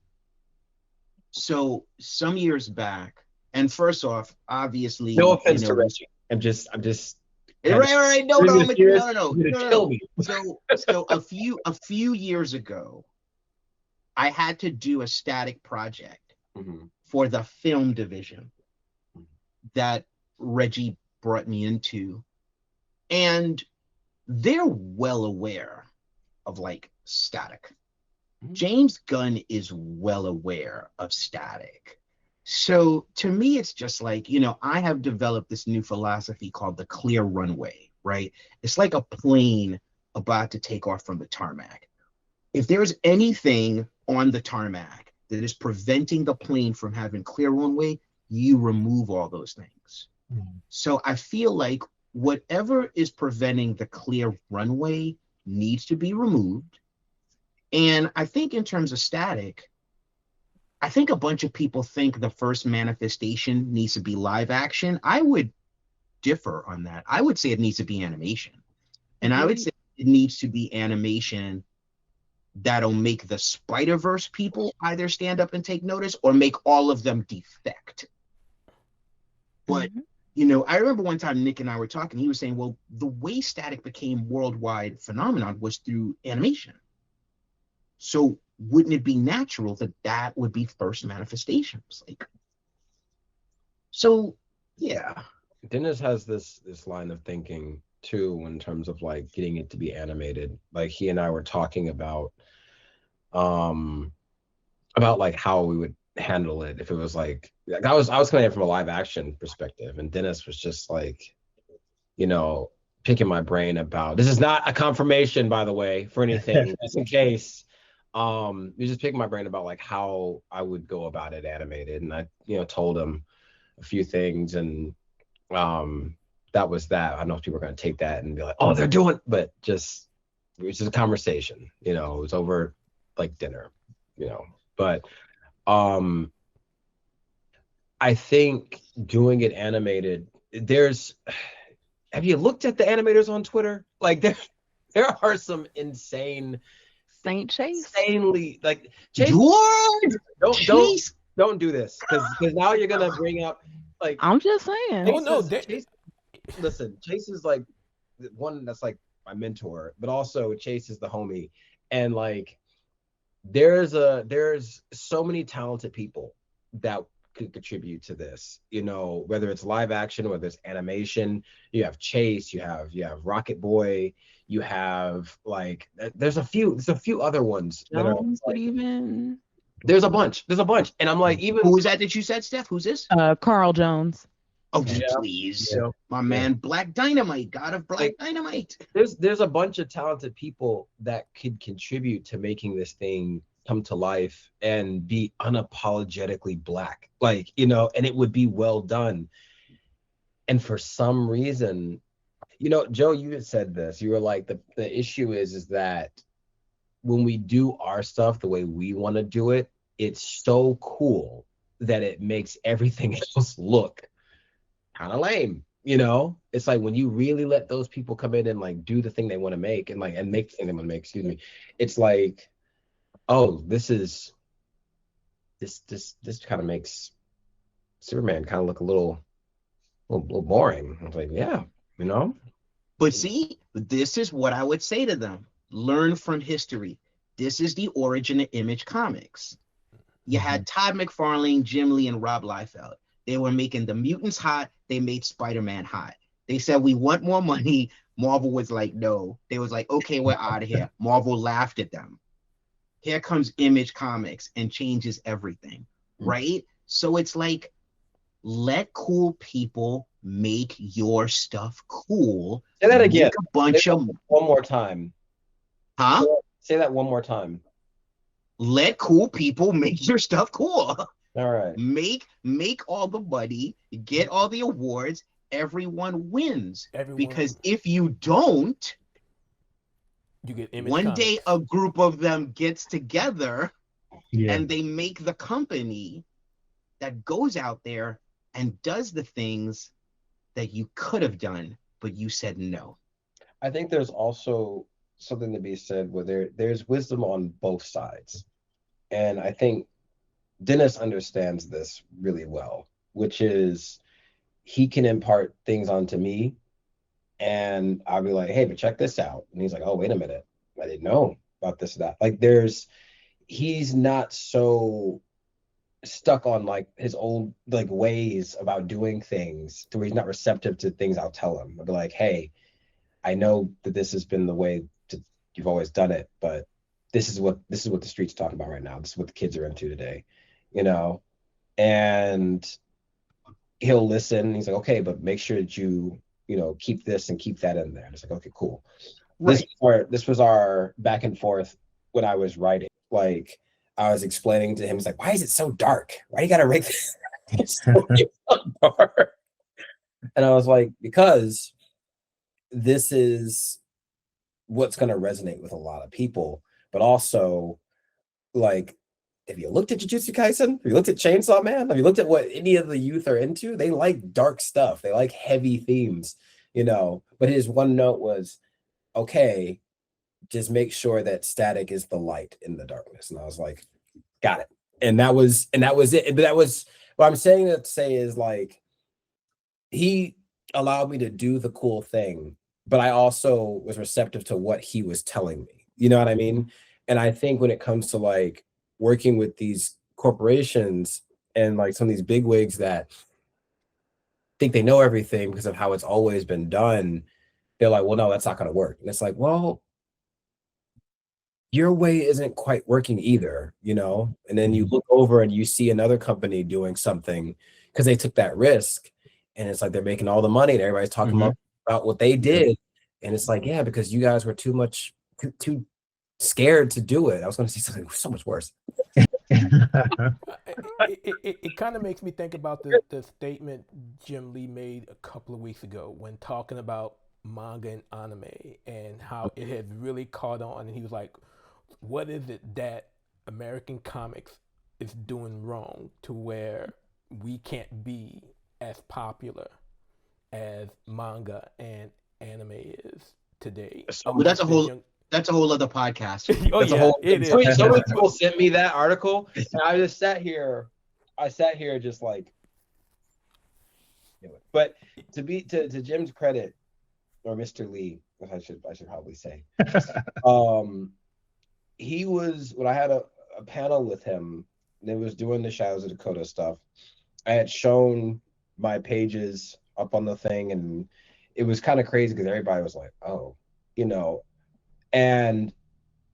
so some years back, and first off, obviously, No offense to Reggie. I'm just right. No, You're no. kill me. So a few years ago, I had to do a static project for the film division that Reggie brought me into, and they're well aware of like static. James Gunn is well aware of static. So to me, it's just like, I have developed this new philosophy called the clear runway, right? It's like a plane about to take off from the tarmac. If there's anything on the tarmac that is preventing the plane from having clear runway, you remove all those things. So I feel like whatever is preventing the clear runway needs to be removed. And I think in terms of static, I think a bunch of people think the first manifestation needs to be live action. I would differ on that. I would say it needs to be animation. And I would say it needs to be animation that'll make the Spider-Verse people either stand up and take notice or make all of them defect. But I remember one time Nick and I were talking, he was saying, well, the way static became worldwide phenomenon was through animation. So wouldn't it be natural that would be first manifestations? Like, so yeah. Dennis has this line of thinking too, in terms of like getting it to be animated. Like he and I were talking about like how we would handle it if it was like I was coming in from a live action perspective, and Dennis was just like, picking my brain about, this is not a confirmation, by the way, for anything, just in case. He was just picking my brain about like how I would go about it animated, and I told him a few things, and that was that. I know people are going to take that and be like, oh, they're doing, but it was just a conversation, it was over like dinner, but I think doing it animated, have you looked at the animators on Twitter? Like there are some insanely like Chase. Don't do this because now you're gonna bring up like, I'm just saying. Chase, listen, Chase is like one that's like my mentor, but also Chase is the homie, and like there's so many talented people that could contribute to this, whether it's live action, whether it's animation. You have Chase, you have Rocket Boy, you have like there's a few other ones that are like, even there's a bunch, and I'm like, even who is that you said, Steph? Who's this? Carl Jones. Oh, please. My man, Black Dynamite, God of Black Dynamite. There's a bunch of talented people that could contribute to making this thing come to life and be unapologetically Black, like, and it would be well done. And for some reason, Joe, you had said this, you were like, the issue is that when we do our stuff the way we want to do it, it's so cool that it makes everything else look kind of lame. It's like when you really let those people come in and like do the thing they want to make and make the thing they want to make, it's like, oh, this kind of makes Superman kind of look a little boring. I was like, yeah, But see, this is what I would say to them. Learn from history. This is the origin of Image Comics. You had Todd McFarlane, Jim Lee, and Rob Liefeld. They were making the mutants hot. They made Spider-Man hot. They said, we want more money. Marvel was like, no. They was like, okay, we're out of here. Marvel laughed at them. Here comes Image Comics and changes everything, right? So it's like, let cool people make your stuff cool. Say that again. Make a bunch of one more time. Huh? Say that one more time. Let cool people make your stuff cool. All right. Make all the money, get all the awards. Everyone wins. Because if you don't, you get Image one Comics. day a group of them gets together and they make the company that goes out there and does the things that you could have done but you said no. I think there's also something to be said where there's wisdom on both sides. And I think Dennis understands this really well, which is he can impart things onto me and I'll be like, hey, but check this out. And he's like, oh, wait a minute. I didn't know about this or that. Like he's not so stuck on like his old like ways about doing things to where he's not receptive to things I'll tell him. I'll be like, hey, I know that this has been the way you've always done it, but this is what the street's talking about right now. This is what the kids are into today, you know? And he'll listen. He's like, okay, but make sure that you keep this and keep that in there. And it's like, okay, cool. Right. This was our back and forth when I was writing. Like I was explaining to him, he's like, why is it so dark? Why you gotta rake this? It's so dark. And I was like, because this is what's going to resonate with a lot of people, but also like, have you looked at Jujutsu Kaisen? Have you looked at Chainsaw Man? Have you looked at what any of the youth are into? They like dark stuff. They like heavy themes, but his one note was, okay, just make sure that static is the light in the darkness. And I was like, got it. And that was it. But that was what I'm saying to say is like, he allowed me to do the cool thing, but I also was receptive to what he was telling me. You know what I mean? And I think when it comes to like working with these corporations and like some of these bigwigs that think they know everything because of how it's always been done, they're like, well, no, that's not going to work. And it's like, well, your way isn't quite working either, And then you look over and you see another company doing something because they took that risk. And it's like they're making all the money and everybody's talking about what they did. And it's like, yeah, because you guys were too scared to do it. I was going to say something so much worse. It kind of makes me think about the statement Jim Lee made a couple of weeks ago when talking about manga and anime and how it had really caught on. And he was like, what is it that American comics is doing wrong to where we can't be as popular as manga and anime is today? So that's a whole other podcast. It is. So many people sent me that article, and I just sat here just like. But to Jim's credit, or Mr. Lee, I should probably say, he was, when I had a panel with him, and it was doing the Shadows of Dakota stuff. I had shown my pages up on the thing, and it was kind of crazy because everybody was like, oh, and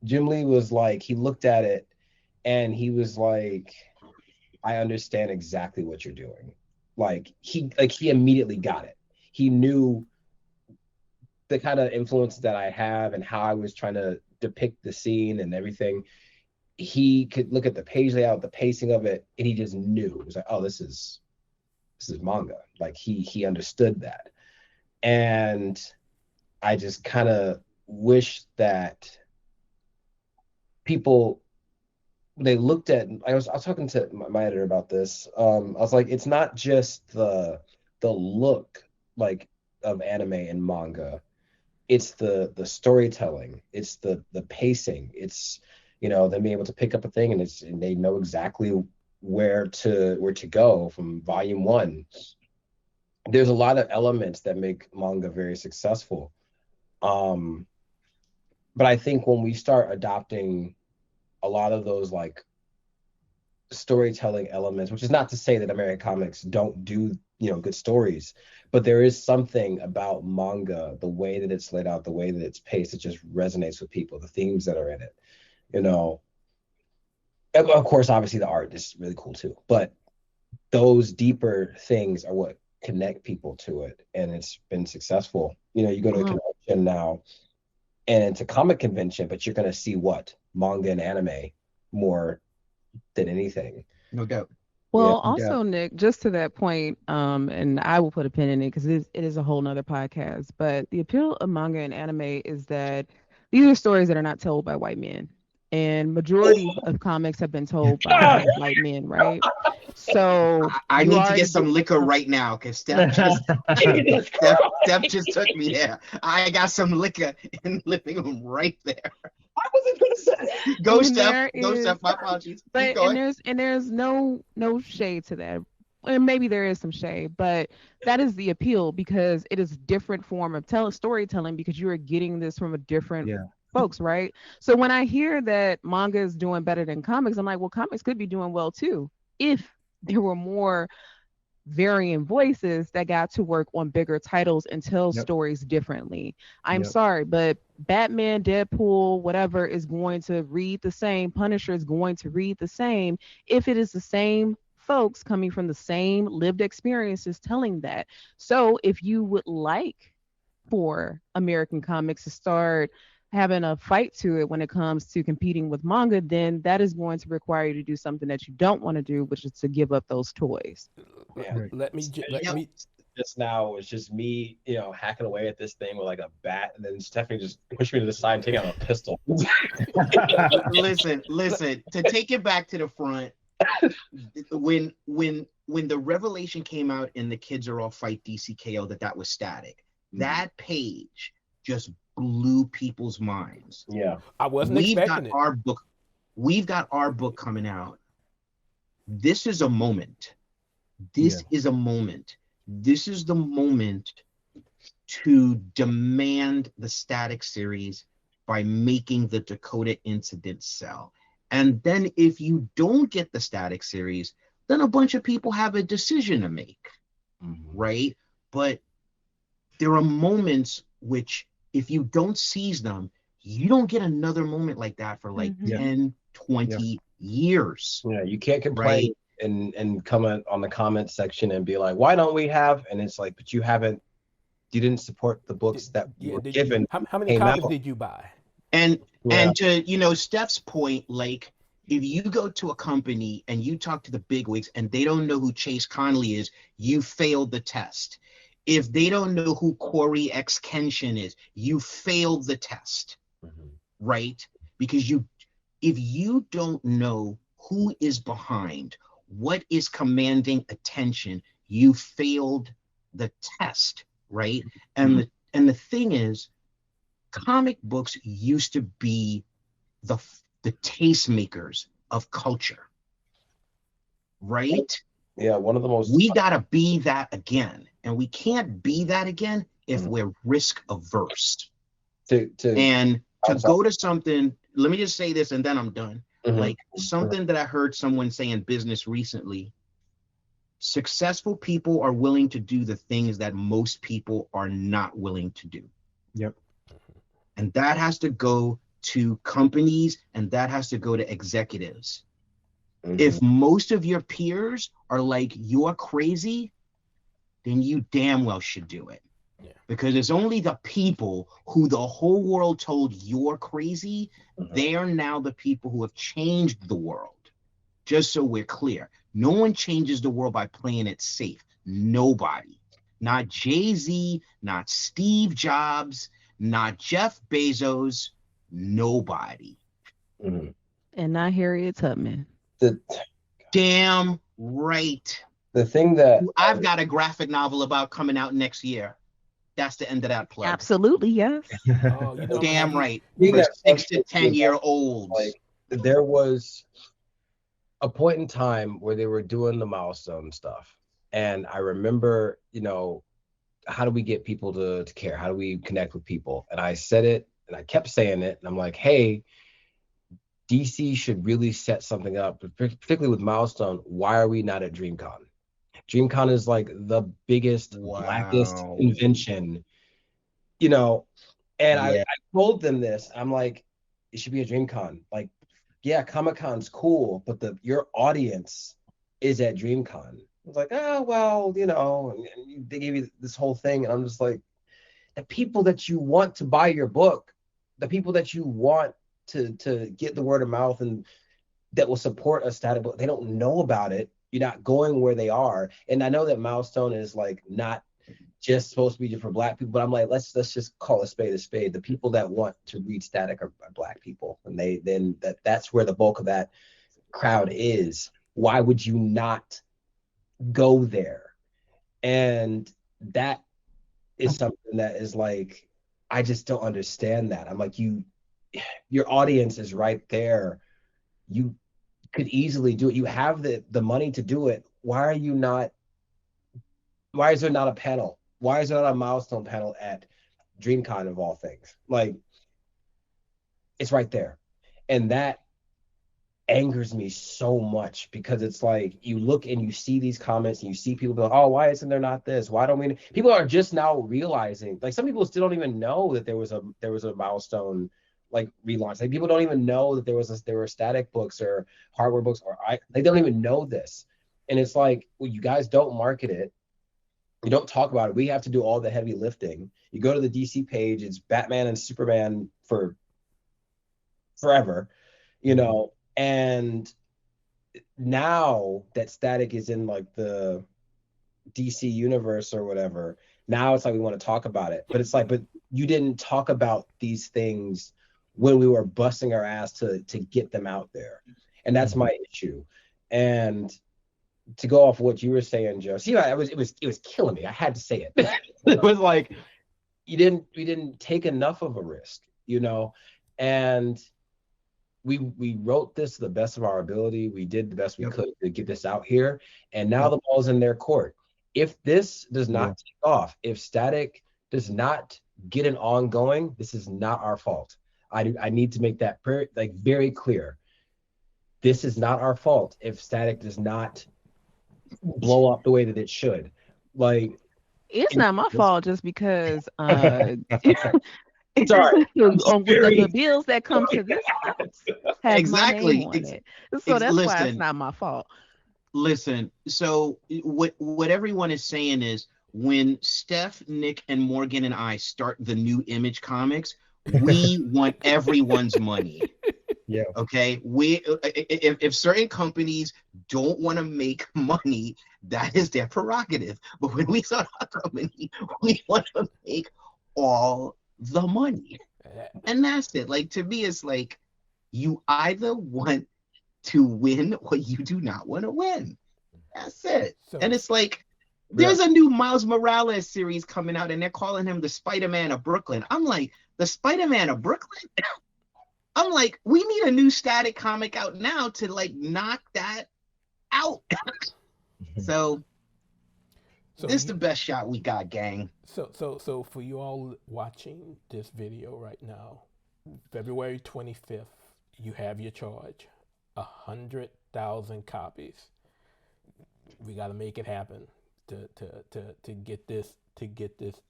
Jim Lee was like, he looked at it and he was like, I understand exactly what you're doing. He immediately got it. He knew the kind of influence that I have and how I was trying to depict the scene and everything. He could look at the page layout, the pacing of it, and he just knew. It was like, oh, this is manga. Like he understood that. And I just kind of wish that people, they looked at, I was talking to my editor about this. I was like, it's not just the look like of anime and manga. It's the storytelling. It's the pacing. It's them being able to pick up a thing and they know exactly where to go from volume 1. There's a lot of elements that make manga very successful. But I think when we start adopting a lot of those like storytelling elements, which is not to say that American comics don't do good stories, but there is something about manga, the way that it's laid out, the way that it's paced, it just resonates with people, the themes that are in it. Of course, obviously the art is really cool too, but those deeper things are what connect people to it, and it's been successful. You go to a convention now and it's a comic convention, but you're going to see what? Manga and anime more than anything. No doubt. Well, also, Nick, just to that point, and I will put a pin in it because it is a whole nother podcast, but the appeal of manga and anime is that these are stories that are not told by white men. And majority of comics have been told by white men, right? So I you need to already get some liquor right now because Steph just took me there. I got some liquor in the living room right there. I wasn't gonna say. Go, And Steph. there Go, is- Steph. My apologies. Keep but going. and there's no shade to that. And maybe there is some shade, but that is the appeal because it is different form of storytelling because you are getting this from a different folks, right? So when I hear that manga is doing better than comics, I'm like, well, comics could be doing well too if there were more varying voices that got to work on bigger titles and tell stories differently. I'm sorry, but Batman, Deadpool, whatever is going to read the same. Punisher is going to read the same if it is the same folks coming from the same lived experiences telling that. So if you would like for American comics to start having a fight to it when it comes to competing with manga, then that is going to require you to do something that you don't want to do, which is to give up those toys. Yeah. Let me Just now it's just me, hacking away at this thing with like a bat, and then Stephanie just pushed me to the side and taking out a pistol. Listen. To take it back to the front, when the revelation came out and the kids are all fight DCKO that was static, that page just blew people's minds. Yeah, I wasn't expecting it. We've got our book coming out. This is a moment. This is a moment. This is the moment to demand the static series by making the Dakota Incident sell. And then if you don't get the static series, then a bunch of people have a decision to make, right? But there are moments which, if you don't seize them, you don't get another moment like that for like 10, 20 years. Yeah, you can't complain and comment on the comment section and be like, why don't we have? And it's like, but you didn't support the books that were given. How many copies did you buy? And to Steph's point, like if you go to a company and you talk to the bigwigs and they don't know who Chase Conley is, you failed the test. If they don't know who Corey X Kenshin is, you failed the test, right? Because if you don't know who is behind, what is commanding attention, you failed the test, right? And the thing is, comic books used to be the tastemakers of culture, right? Yeah, one of the most. We gotta be that again, and we can't be that again if we're risk averse. To go to something. Let me just say this, and then I'm done. Like something that I heard someone say in business recently. Successful people are willing to do the things that most people are not willing to do. Yep. And that has to go to companies, and that has to go to executives. If most of your peers are like, you're crazy, then you damn well should do it. Yeah. Because it's only the people who the whole world told you're crazy, they are now the people who have changed the world. Just so we're clear, no one changes the world by playing it safe. Nobody. Not Jay-Z, not Steve Jobs, not Jeff Bezos, nobody. And not Harriet Tubman. Damn right. The thing that I've got a graphic novel about coming out next year. That's the end of that plug. Absolutely, yes. Damn right. For 6 to 10 year olds. Like, there was a point in time where they were doing the Milestone stuff. And I remember, how do we get people to care? How do we connect with people? And I said it, and I kept saying it. And I'm like, hey, DC should really set something up, particularly with Milestone. Why are we not at DreamCon? DreamCon is like the biggest, blackest convention, and I told them this. I'm like, it should be a DreamCon. Like, yeah, Comic-Con's cool, but your audience is at DreamCon. I was like, oh, well, and they gave you this whole thing. And I'm just like, the people that you want to buy your book, the people that you want to get the word of mouth and that will support a static book, they don't know about it. You're not going where they are. And I know that Milestone is like not just supposed to be for Black people, but I'm like, let's just call a spade a spade. The people that want to read static are Black people. And that's where the bulk of that crowd is. Why would you not go there. And that is something that is like, I just don't understand that. I'm like, your audience is right there. You could easily do it. You have the money to do it. Why is there not a panel? Why is there not a milestone panel at DreamCon of all things? Like, it's right there. And that angers me so much, because it's like, you look and you see these comments and you see people be like, oh, why isn't there not this? Why don't we? People are just now realizing, like, some people still don't even know that there was a milestone like relaunch. Like, people don't even know that there were static books or hardware books, or they don't even know this. And it's like, well, you guys don't market it. You don't talk about it. We have to do all the heavy lifting. You go to the DC page, it's Batman and Superman for forever, you know. And now that Static is in like the DC universe or whatever, now it's like we want to talk about it. But it's like, but you didn't talk about these things when we were busting our ass to get them out there. And that's my issue. And to go off what you were saying, Joe, see, it was killing me. I had to say it. It was like, we didn't take enough of a risk, you know. And we wrote this to the best of our ability. We did the best we could to get this out here. And now the ball's in their court. If this does not take off, if Static does not get an ongoing, this is not our fault. I need to make that very clear. This is not our fault if Static does not blow up the way that it should. Like, it's not my fault just because sorry, the bills that come to this house have Exactly. my name on it. So that's why it's not my fault. Listen, so what everyone is saying is, when Steph, Nick, and Morgan and I start the new Image comics, we want everyone's money. Yeah. Okay. If certain companies don't want to make money, that is their prerogative. But when we start our company, we want to make all the money. And that's it. Like, to me, it's like, you either want to win or you do not want to win. That's it. And it's like, there's a new Miles Morales series coming out and they're calling him the Spider-Man of Brooklyn. I'm like, the Spider-Man of Brooklyn? I'm like, we need a new Static comic out now to like knock that out. So this is the best shot we got, gang. So for you all watching this video right now, February 25th, you have your charge, 100,000 copies. We got to make it happen to get this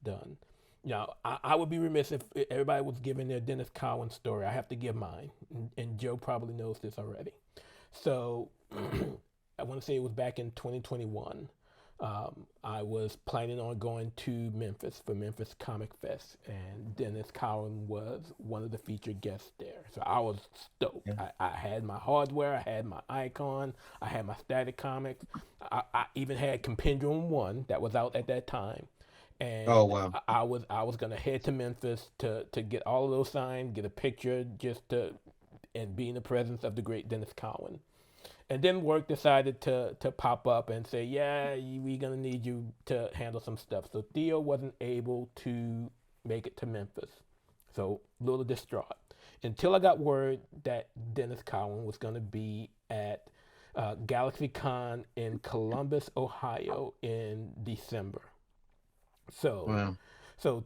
done. Now, I would be remiss if everybody was giving their Dennis Cowan story. I have to give mine, and Joe probably knows this already. So I want to say it was back in 2021. I was planning on going to Memphis for Memphis Comic Fest, and Dennis Cowan was one of the featured guests there. So I was stoked. I had my hardware, I had my icon, I had my Static comics. I even had Compendium 1 that was out at that time. And oh wow! I was gonna head to Memphis to get all of those signed, get a picture, and be in the presence of the great Dennis Cowan. And then work decided to pop up and say, yeah, we're gonna need you to handle some stuff. So Theo wasn't able to make it to Memphis, so a little distraught until I got word that Dennis Cowan was gonna be at GalaxyCon in Columbus, Ohio, in December. So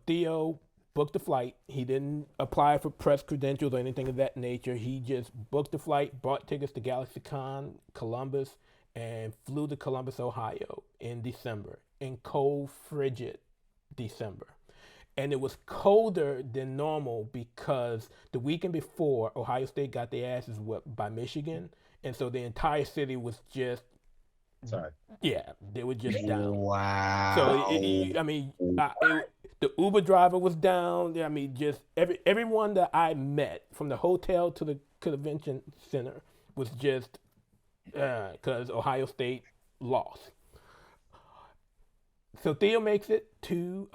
Theo booked the flight. He didn't apply for press credentials or anything of that nature. He just booked the flight, bought tickets to GalaxyCon Columbus, and flew to Columbus, Ohio in December, in cold, frigid December. And it was colder than normal because the weekend before, Ohio State got their asses whipped by Michigan. And so the entire city was just, yeah, they were just down. Wow. So the Uber driver was down. I mean, just everyone that I met from the hotel to the convention center was just because Ohio State lost. So Theo makes it to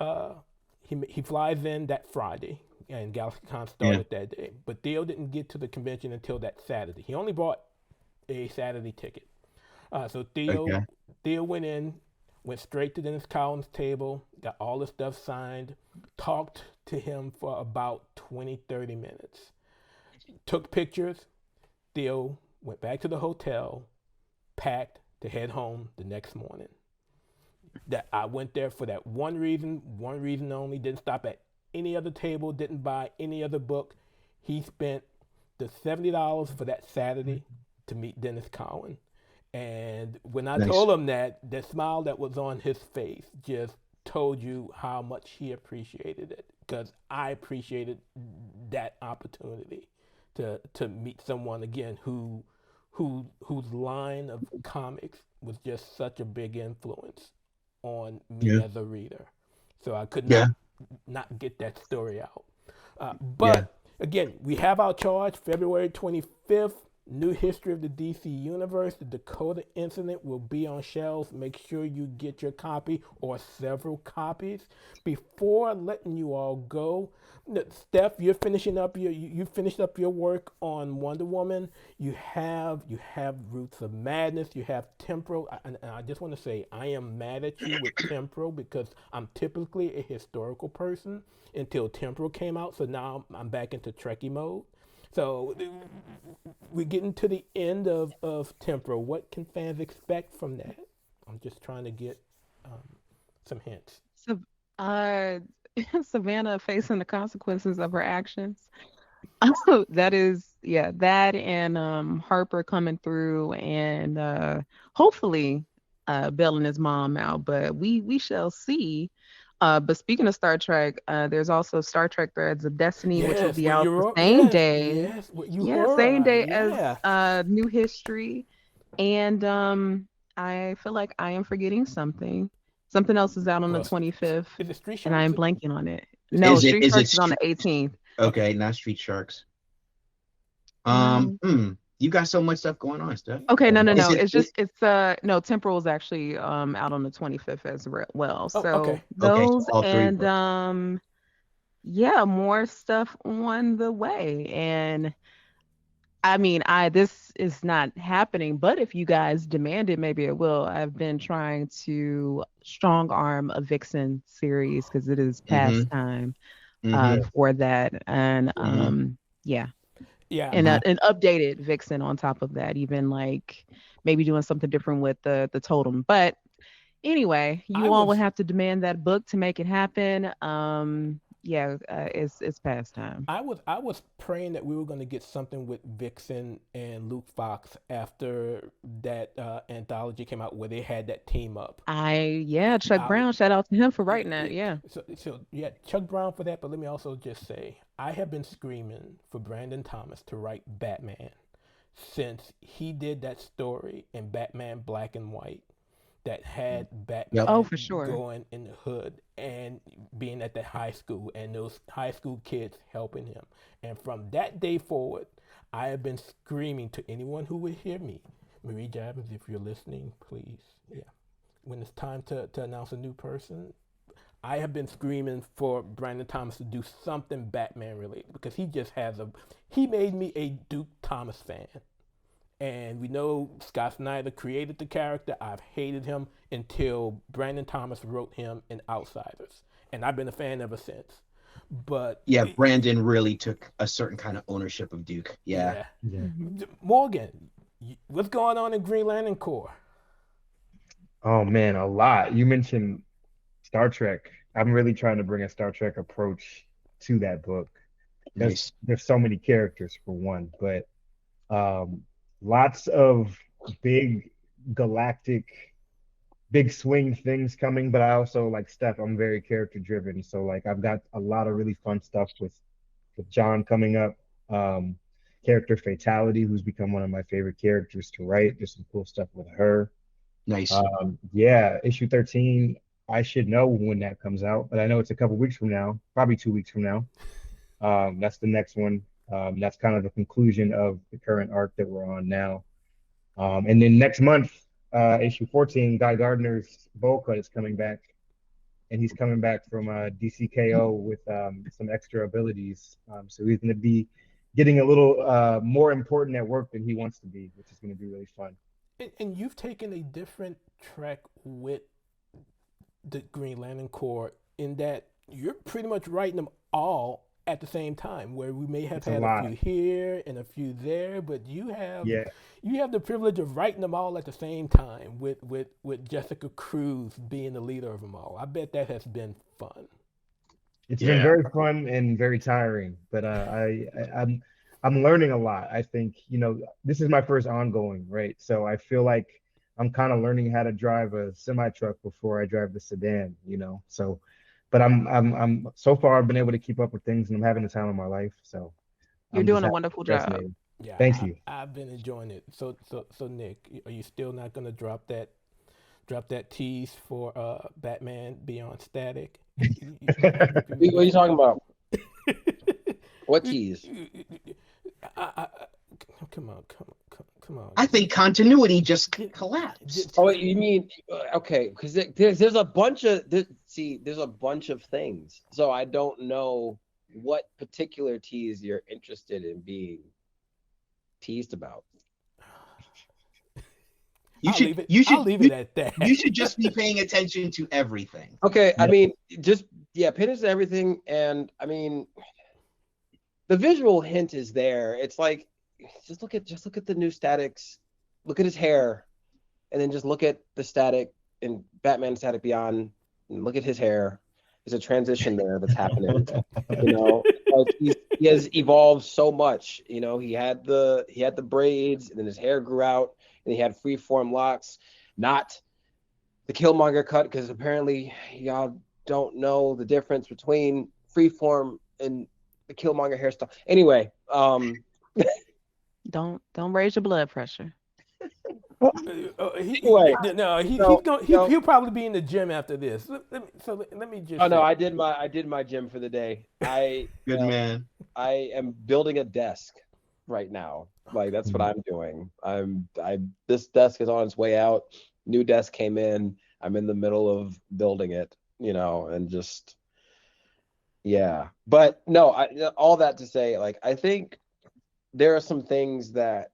he flies in that Friday, and GalaxyCon started that day. But Theo didn't get to the convention until that Saturday. He only bought a Saturday ticket. So Theo Theo went straight to Dennis Cowan's table, got all the stuff signed, talked to him for about 20, 30 minutes, took pictures. Theo went back to the hotel, packed to head home the next morning. That I went there for that one reason only, didn't stop at any other table, didn't buy any other book. He spent the $70 for that Saturday to meet Dennis Cowan. And when I told him that, the smile that was on his face just told you how much he appreciated it, because I appreciated that opportunity to meet someone again whose line of comics was just such a big influence on me as a reader. So I could not get that story out. But again, we have our charge February 25th. New History of the DC Universe, the Dakota Incident will be on shelves. Make sure you get your copy or several copies. Before letting you all go, Steph, you finished up your work on Wonder Woman. You have Roots of Madness. You have Temporal, and I just want to say I am mad at you with Temporal because I'm typically a historical person until Temporal came out. So now I'm back into Trekkie mode. So we're getting to the end of Temporal. What can fans expect from that? I'm just trying to get some hints. So, Savannah facing the consequences of her actions. That is, that and Harper coming through and hopefully bailing his mom out. But we shall see. But speaking of Star Trek, there's also Star Trek Threads of Destiny, which will be out the same day. Yes, same day as New History. And I feel like I am forgetting something. Something else is out on the 25th. Is it Street Sharks? And I am blanking on it. No, Street Sharks is on the 18th. Okay, not Street Sharks. You got so much stuff going on, Steph. Okay, no. No, Temporal is actually out on the 25th as well. So those and more stuff on the way. And I mean, this is not happening, but if you guys demand it, maybe it will. I've been trying to strong arm a Vixen series because it is past time for that. And and an updated Vixen on top of that, even like maybe doing something different with the totem. But anyway, you all would have to demand that book to make it happen. It's past time. I was praying that we were going to get something with Vixen and Luke Fox after that anthology came out where they had that team up. Chuck Brown, shout out to him for writing that. So Chuck Brown for that. But let me also just say, I have been screaming for Brandon Thomas to write Batman since he did that story in Batman Black and White that had Batman going in the hood and being at the high school and those high school kids helping him. And from that day forward, I have been screaming to anyone who would hear me. Marie Javins, if you're listening, please. When it's time to announce a new person, I have been screaming for Brandon Thomas to do something Batman related because he made me a Duke Thomas fan. And we know Scott Snyder created the character. I've hated him until Brandon Thomas wrote him in Outsiders. And I've been a fan ever since. But Brandon really took a certain kind of ownership of Duke. Morgan, what's going on in Green Lantern Corps? Oh man, a lot. You mentioned Star Trek. I'm really trying to bring a Star Trek approach to that book. There's so many characters for one, but lots of big galactic, big swing things coming. But I also, like Steph, I'm very character driven. So like I've got a lot of really fun stuff with John coming up. Character Fatality, who's become one of my favorite characters to write. There's some cool stuff with her. Nice. Issue 13. I should know when that comes out, but I know it's a couple weeks from now, probably 2 weeks from now. That's the next one. That's kind of the conclusion of the current arc that we're on now. And then next month, issue 14, Guy Gardner's Bowl Cut is coming back. And he's coming back from DCKO with some extra abilities. So he's going to be getting a little more important at work than he wants to be, which is going to be really fun. And you've taken a different track with the Green Lantern Corps in that you're pretty much writing them all at the same time, where we may have It's a had a lot. few here and a few there, but you have Yeah. the privilege of writing them all at the same time with Jessica Cruz being the leader of them all. I bet that has been fun. It's been very fun and very tiring, but I'm learning a lot. I think, this is my first ongoing, right? So I feel like I'm kind of learning how to drive a semi truck before I drive the sedan, So, but I'm so far I've been able to keep up with things, and I'm having the time of my life. So You're I'm doing just a happy. wonderful job. Fascinated. Yeah, Thank you. I've been enjoying it. So Nick, are you still not gonna drop that tease for Batman Beyond Static? What are you talking about? What tease? Come on. I think continuity just collapsed. Oh, you mean okay? Because there's a bunch of there's a bunch of things. So I don't know what particular tease you're interested in being teased about. I'll leave it at that. You should just be paying attention to everything. Okay, I mean, pay attention to everything, and I mean, the visual hint is there. It's like just look at the new statics, look at his hair, and then just look at the static in Batman Static Beyond, and look at his hair. There's a transition there that's happening. Like he has evolved so much. He had the braids, and then his hair grew out, and he had freeform locks, not the Killmonger cut, because apparently y'all don't know the difference between freeform and the Killmonger hairstyle. Anyway, Don't raise your blood pressure. He'll probably be in the gym after this. Let me just. Oh no, I did my gym for the day. Good man. I am building a desk right now. Like that's what I'm doing. This desk is on its way out. New desk came in. I'm in the middle of building it. And just But no, all that to say, like I think there are some things that.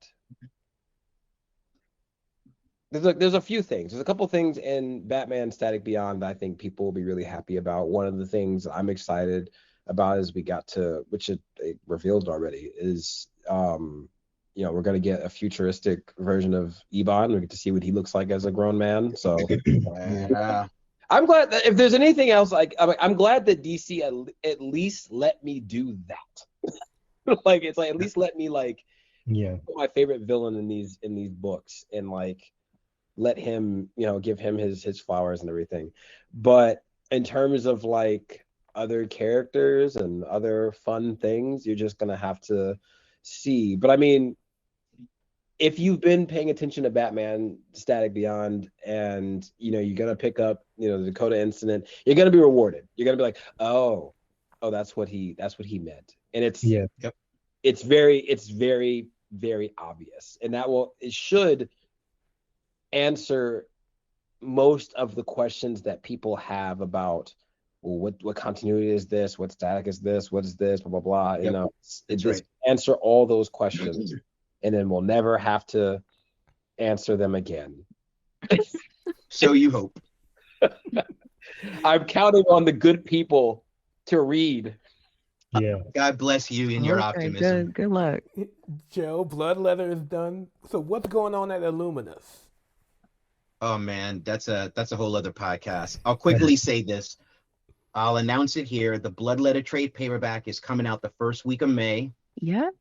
There's a few things. There's a couple things in Batman Static Beyond that I think people will be really happy about. One of the things I'm excited about is which it revealed already, is we're going to get a futuristic version of Ebon. We get to see what he looks like as a grown man. So I'm glad that if there's anything else, I'm glad that DC at least let me do that. Like it's like at least let me put my favorite villain in these books and let him, give him his flowers and everything. But in terms of other characters and other fun things, you're just gonna have to see. But I mean, if you've been paying attention to Batman Static Beyond and you're gonna pick up the Dakota Incident, you're gonna be rewarded. You're gonna be like, oh, that's what he meant. And it's very, very obvious. And it should answer most of the questions that people have about what continuity is this, what static is this, what is this, blah blah blah. Just answer all those questions, and then we'll never have to answer them again. So you hope. I'm counting on the good people to read. Yeah. God bless you and your optimism. Good luck. Joe, Bloodletter is done. So what's going on at Illuminus? Oh man, that's a whole other podcast. I'll quickly say this. I'll announce it here. The Bloodletter trade paperback is coming out the first week of May. Yes.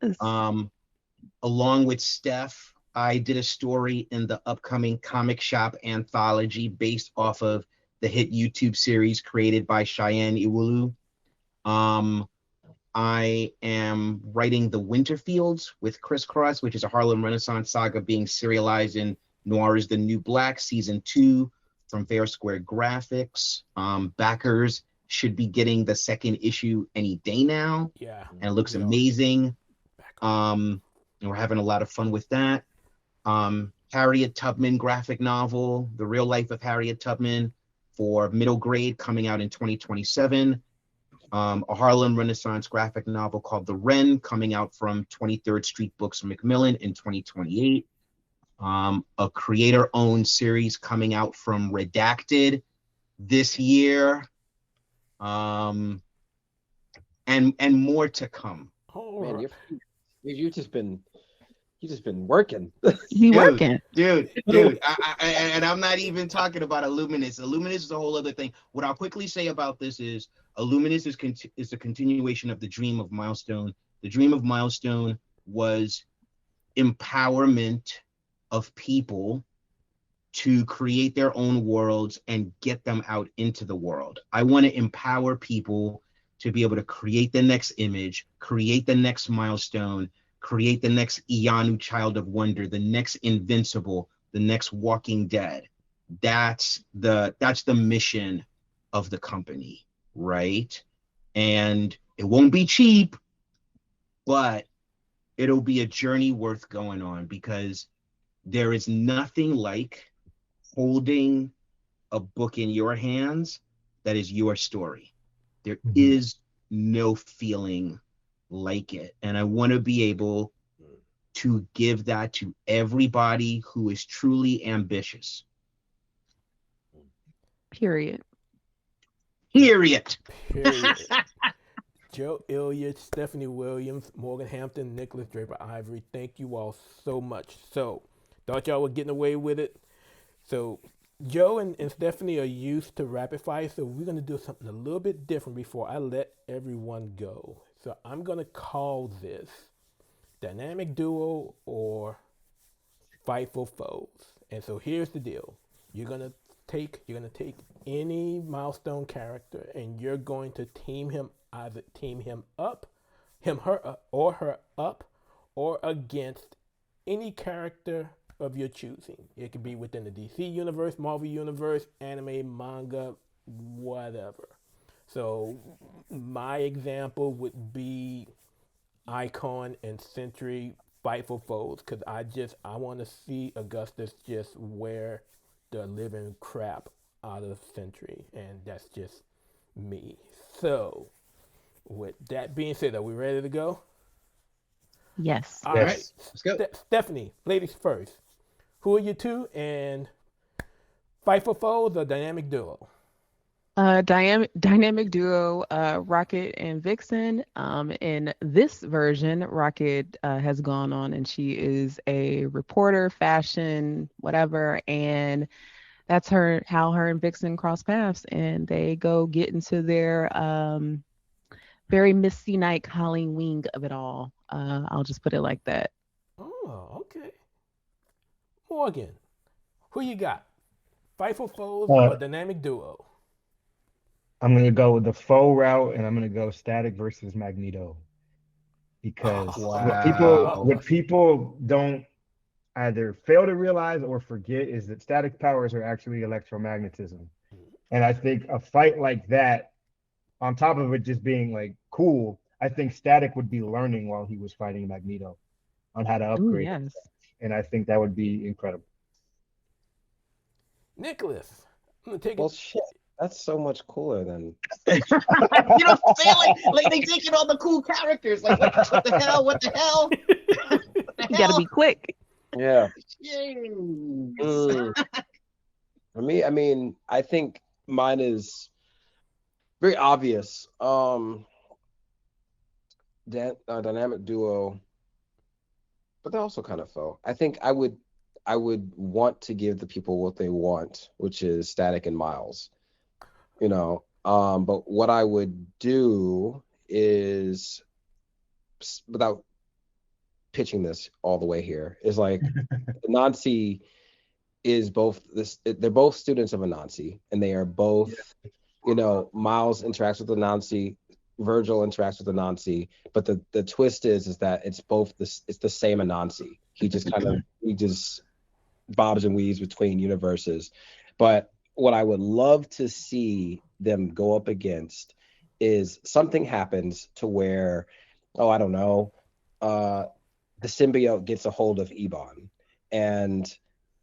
Along with Steph, I did a story in the upcoming Comic Shop anthology based off of the hit YouTube series created by Cheyenne Iwulu. I am writing The Winterfields with Criss Cross, which is a Harlem Renaissance saga being serialized in Noir is the New Black Season 2 from Fair Square Graphics. Backers should be getting the second issue any day now. Yeah. And it looks amazing. And we're having a lot of fun with that. Harriet Tubman graphic novel, The Real Life of Harriet Tubman for middle grade, coming out in 2027. A Harlem Renaissance graphic novel called The Wren, coming out from 23rd Street Books from Macmillan in 2028. a creator-owned series coming out from Redacted this year, and more to come. All Man, right. you've just been working. He working. Dude. And I'm not even talking about Illuminus. Illuminus is a whole other thing. What I'll quickly say about this is Illuminus is a continuation of the dream of Milestone. The dream of Milestone was empowerment of people to create their own worlds and get them out into the world. I want to empower people to be able to create the next image, create the next milestone, create the next Ianu Child of Wonder, the next Invincible, the next Walking Dead. That's the mission of the company, right? And it won't be cheap, but it'll be a journey worth going on, because there is nothing like holding a book in your hands that is your story. There is no feeling like it. And I want to be able to give that to everybody who is truly ambitious. Period. Period. Joe Illidge, Stephanie Williams, Morgan Hampton, Nikolas Draper-Ivey, thank you all so much. So, thought y'all were getting away with it. So, Joe and Stephanie are used to rapid fire, so we're going to do something a little bit different before I let everyone go. So, I'm going to call this Dynamic Duo or Fightful Foes. And so, here's the deal. You're going to take any Milestone character, and you're going to either team him up, her up, or against any character of your choosing. It could be within the DC universe, Marvel universe, anime, manga, whatever. So my example would be Icon and Sentry Fightful Foes, because I want to see Augustus just wear the living crap out of Sentry, and that's just me. So with that being said, are we ready to go? Yes. All right. Let's go. Stephanie, ladies first. Who are you two, and Fightful Foes or Dynamic Duo? Dynamic duo, Rocket and Vixen. In this version, Rocket has gone on, and she is a reporter, fashion, whatever, and that's how her and Vixen cross paths, and they go get into their very Misty Night calling wing of it all. I'll just put it like that. Oh, okay. Morgan, who you got? Fightful Foes or Dynamic Duo? I'm gonna go with the foe route, and I'm gonna go Static versus Magneto, because what people don't either fail to realize or forget is that static powers are actually electromagnetism. And I think a fight like that, on top of it just being like cool, I think Static would be learning while he was fighting Magneto on how to upgrade. Ooh, yes. And I think that would be incredible. Nikolas, I'm gonna take Well, shit, that's so much cooler than. You know what I'm saying? Like they taking all the cool characters. Like what the hell? What the hell? You gotta be quick. Yeah. Jeez. For me, I mean, I think mine is very obvious. Dynamic duo, but they're also kind of foe. I think I would want to give the people what they want, which is Static and Miles. You know, but what I would do is, without pitching this all the way here, is like Anansi is both this. They're both students of Anansi, and they are both, you know, Miles interacts with Anansi, Virgil interacts with Anansi, but the twist is that it's both this. It's the same Anansi. He just bobs and weaves between universes. But what I would love to see them go up against is something happens to where, I don't know, the symbiote gets a hold of Ebon, and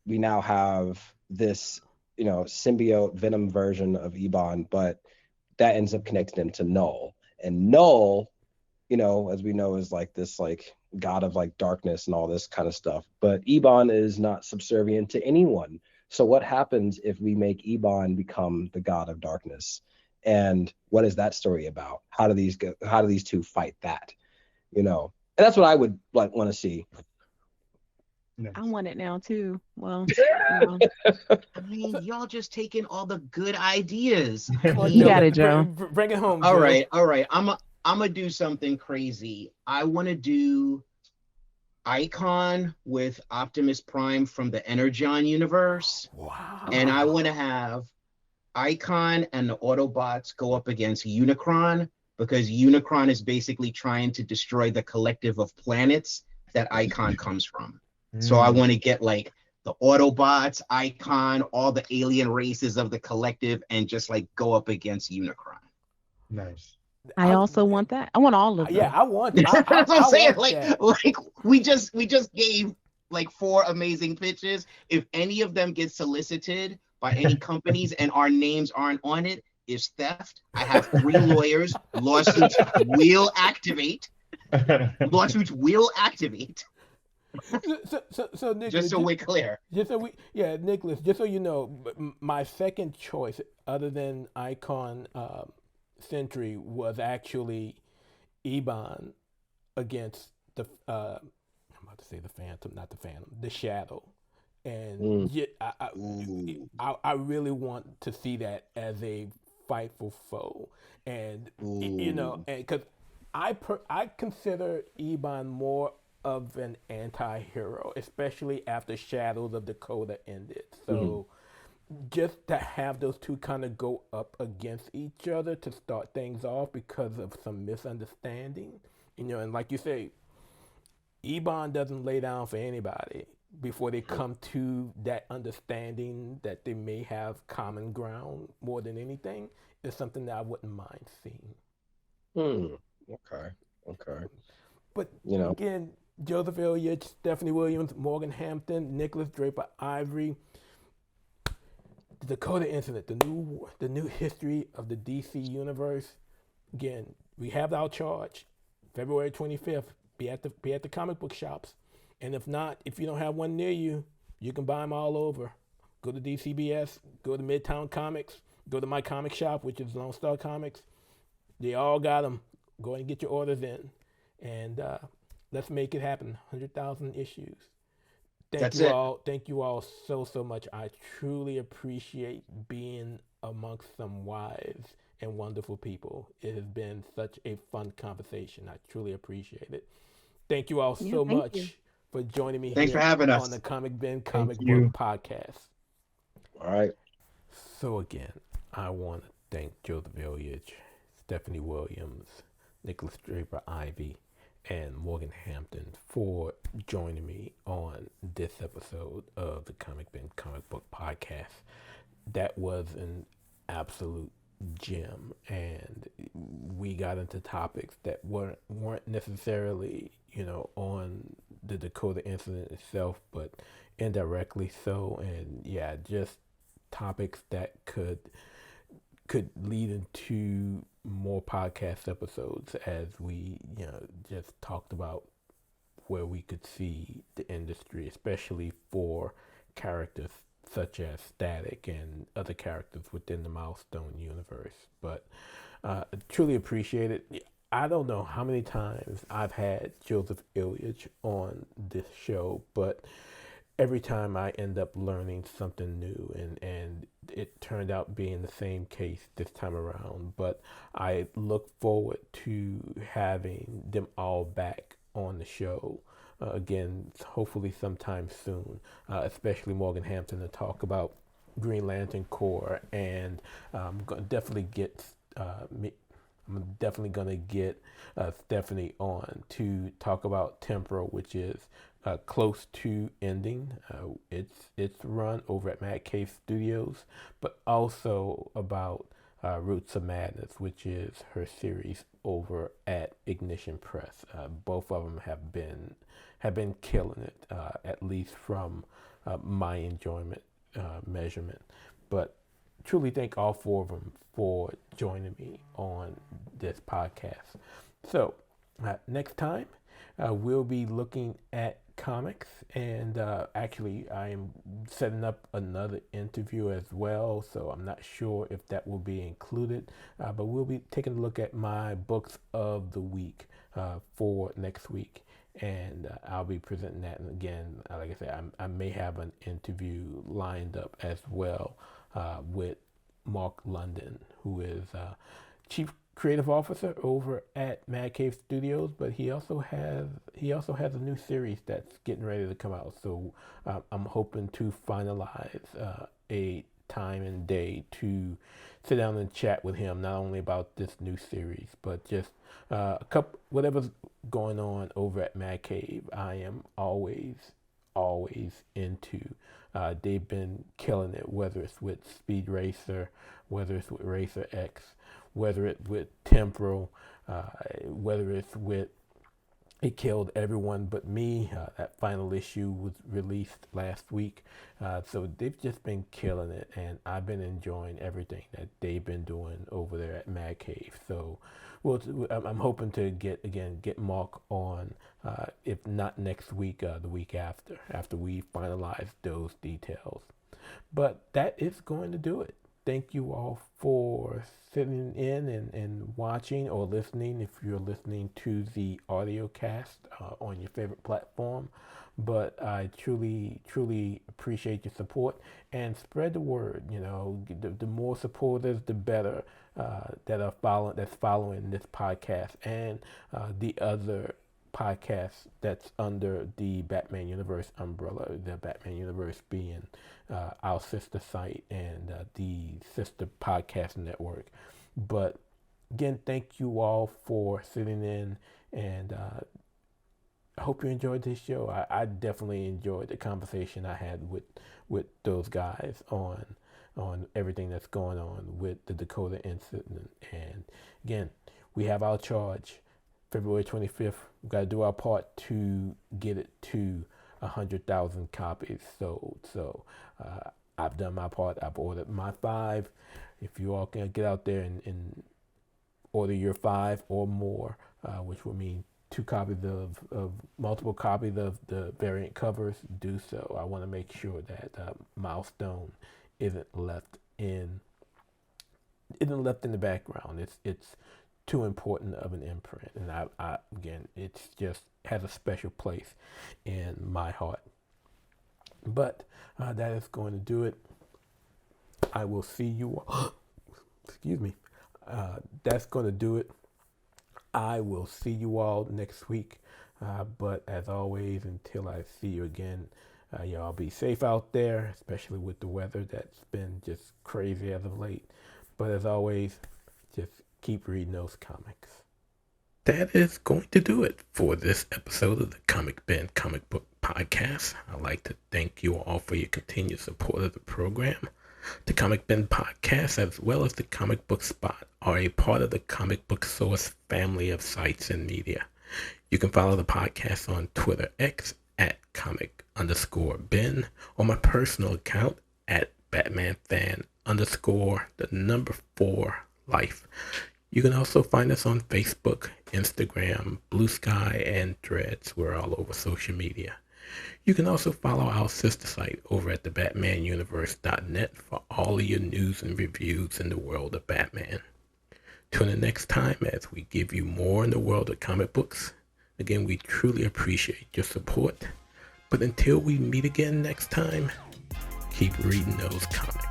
we now have this, you know, symbiote venom version of Ebon, but that ends up connecting him to Null. And Null, you know, as we know, is like this like god of like darkness and all this kind of stuff. But Eban is not subservient to anyone. So what happens if we make Eban become the god of darkness? And what is that story about? How do these two fight that? And that's what I would like want to see. I want it now too. Well, I mean, y'all just taking all the good ideas. you got it, Joe. Bring it home. All Joe. right. I'm gonna do something crazy. I want to do Icon with Optimus Prime from the Energon universe. Wow. And I want to have Icon and the Autobots go up against Unicron, because Unicron is basically trying to destroy the collective of planets that Icon comes from. So I want to get like the Autobots, Icon, all the alien races of the collective, and just like go up against Unicron. Nice. I also want that. I want all of them. Yeah, I want. That's what I'm saying. That. Like we just gave like 4 amazing pitches. If any of them get solicited by any companies and our names aren't on it, is theft. I have 3 lawyers. Lawsuits will activate. Lawsuits will activate. So Nicholas, just so we're clear. Nicholas, just so you know, my second choice, other than Icon Sentry, was actually Eban against the I'm about to say the Phantom, not the Phantom, the Shadow, and I really want to see that as a fightful foe, and and because I consider Eban more of an anti-hero, especially after Shadows of Dakota ended. So just to have those two kind of go up against each other to start things off because of some misunderstanding, and like you say, Eban doesn't lay down for anybody before they come to that understanding that they may have common ground more than anything. Is something that I wouldn't mind seeing. Okay. But again, Joseph Illidge, Stephanie Williams, Morgan Hampton, Nikolas Draper-Ivey, the Dakota Incident, the new history of the DC universe. Again, we have our charge, February 25th. Be at the comic book shops, and if you don't have one near you, you can buy them all over. Go to DCBS, go to Midtown Comics, go to my comic shop, which is Lone Star Comics. They all got them. Go and get your orders in, and let's make it happen. 100,000 issues. Thank you all so much. I truly appreciate being amongst some wise and wonderful people. It has been such a fun conversation. I truly appreciate it. Thank you all so much for joining me. Thanks for having us on the Comic Bin Comic Book Podcast. All right. So again, I want to thank Joseph Illidge, Stephanie Williams, Nikolas Draper-Ivey, and Morgan Hampton for joining me on this episode of the Comic Bin Comic Book Podcast. That was an absolute gem, and we got into topics that weren't necessarily on the Dakota Incident itself, but indirectly so, and just topics that could lead into more podcast episodes as we just talked about where we could see the industry, especially for characters such as Static and other characters within the Milestone Universe. But truly appreciate it. I don't know how many times I've had Joseph Illidge on this show, but every time I end up learning something new, and it turned out being the same case this time around. But I look forward to having them all back on the show again, hopefully sometime soon, especially Morgan Hampton to talk about Green Lantern Corps, and I'm definitely gonna get Stephanie on to talk about Temporal, which is close to ending its run over at Mad Cave Studios, but also about Roots of Madness, which is her series over at Ignition Press. Both of them have been killing it, at least from my enjoyment measurement. But truly thank all 4 of them for joining me on this podcast. So next time we'll be looking at comics, and actually I am setting up another interview as well, so I'm not sure if that will be included, but we'll be taking a look at my books of the week for next week, and I'll be presenting that. And again, like I said, I may have an interview lined up as well with Mark London, who is Chief Creative Officer over at Mad Cave Studios, but he also has a new series that's getting ready to come out. So I'm hoping to finalize a time and day to sit down and chat with him, not only about this new series, but just a couple whatever's going on over at Mad Cave. I am always into. They've been killing it, whether it's with Speed Racer, whether it's with Racer X, whether it's with Temporal, whether it's with It Killed Everyone But Me. That final issue was released last week. So they've just been killing it, and I've been enjoying everything that they've been doing over there at Mad Cave. So I'm hoping to get Mark on, if not next week, the week after we finalize those details. But that is going to do it. Thank you all for sitting in and watching or listening if you're listening to the audio cast on your favorite platform. But I truly appreciate your support, and spread the word. You know, the more supporters, the better that's following this podcast and the other podcasts that's under the Batman Universe umbrella. The Batman Universe being our sister site and the sister podcast network. But again, thank you all for sitting in, and I hope you enjoyed this show. I definitely enjoyed the conversation I had with those guys on everything that's going on with the Dakota Incident. And again, we have our charge February 25th. We've got to do our part to get it to 100,000 copies. So I've done my part. I've ordered my 5. If you all can get out there and order your 5 or more, which would mean 2 copies of multiple copies of the variant covers, do so. I want to make sure that Milestone isn't left in the background. It's too important of an imprint, and I again, it's just has a special place in my heart. But that is going to do it. I will see you all. Excuse me. That's going to do it. I will see you all next week. But as always, until I see you again, y'all be safe out there, especially with the weather that's been just crazy as of late. But as always, just keep reading those comics. That is going to do it for this episode of the Comic Bin Comic Book Podcast. I'd like to thank you all for your continued support of the program. The Comic Bin Podcast, as well as the Comic Book Spot, are a part of the Comic Book Source family of sites and media. You can follow the podcast on Twitter X at comic_bin, or my personal account at BatmanFan_4Life. You can also find us on Facebook, Instagram, Blue Sky, and Threads. We're all over social media. You can also follow our sister site over at thebatmanuniverse.net for all of your news and reviews in the world of Batman. Tune in next time as we give you more in the world of comic books. Again, we truly appreciate your support. But until we meet again next time, keep reading those comics.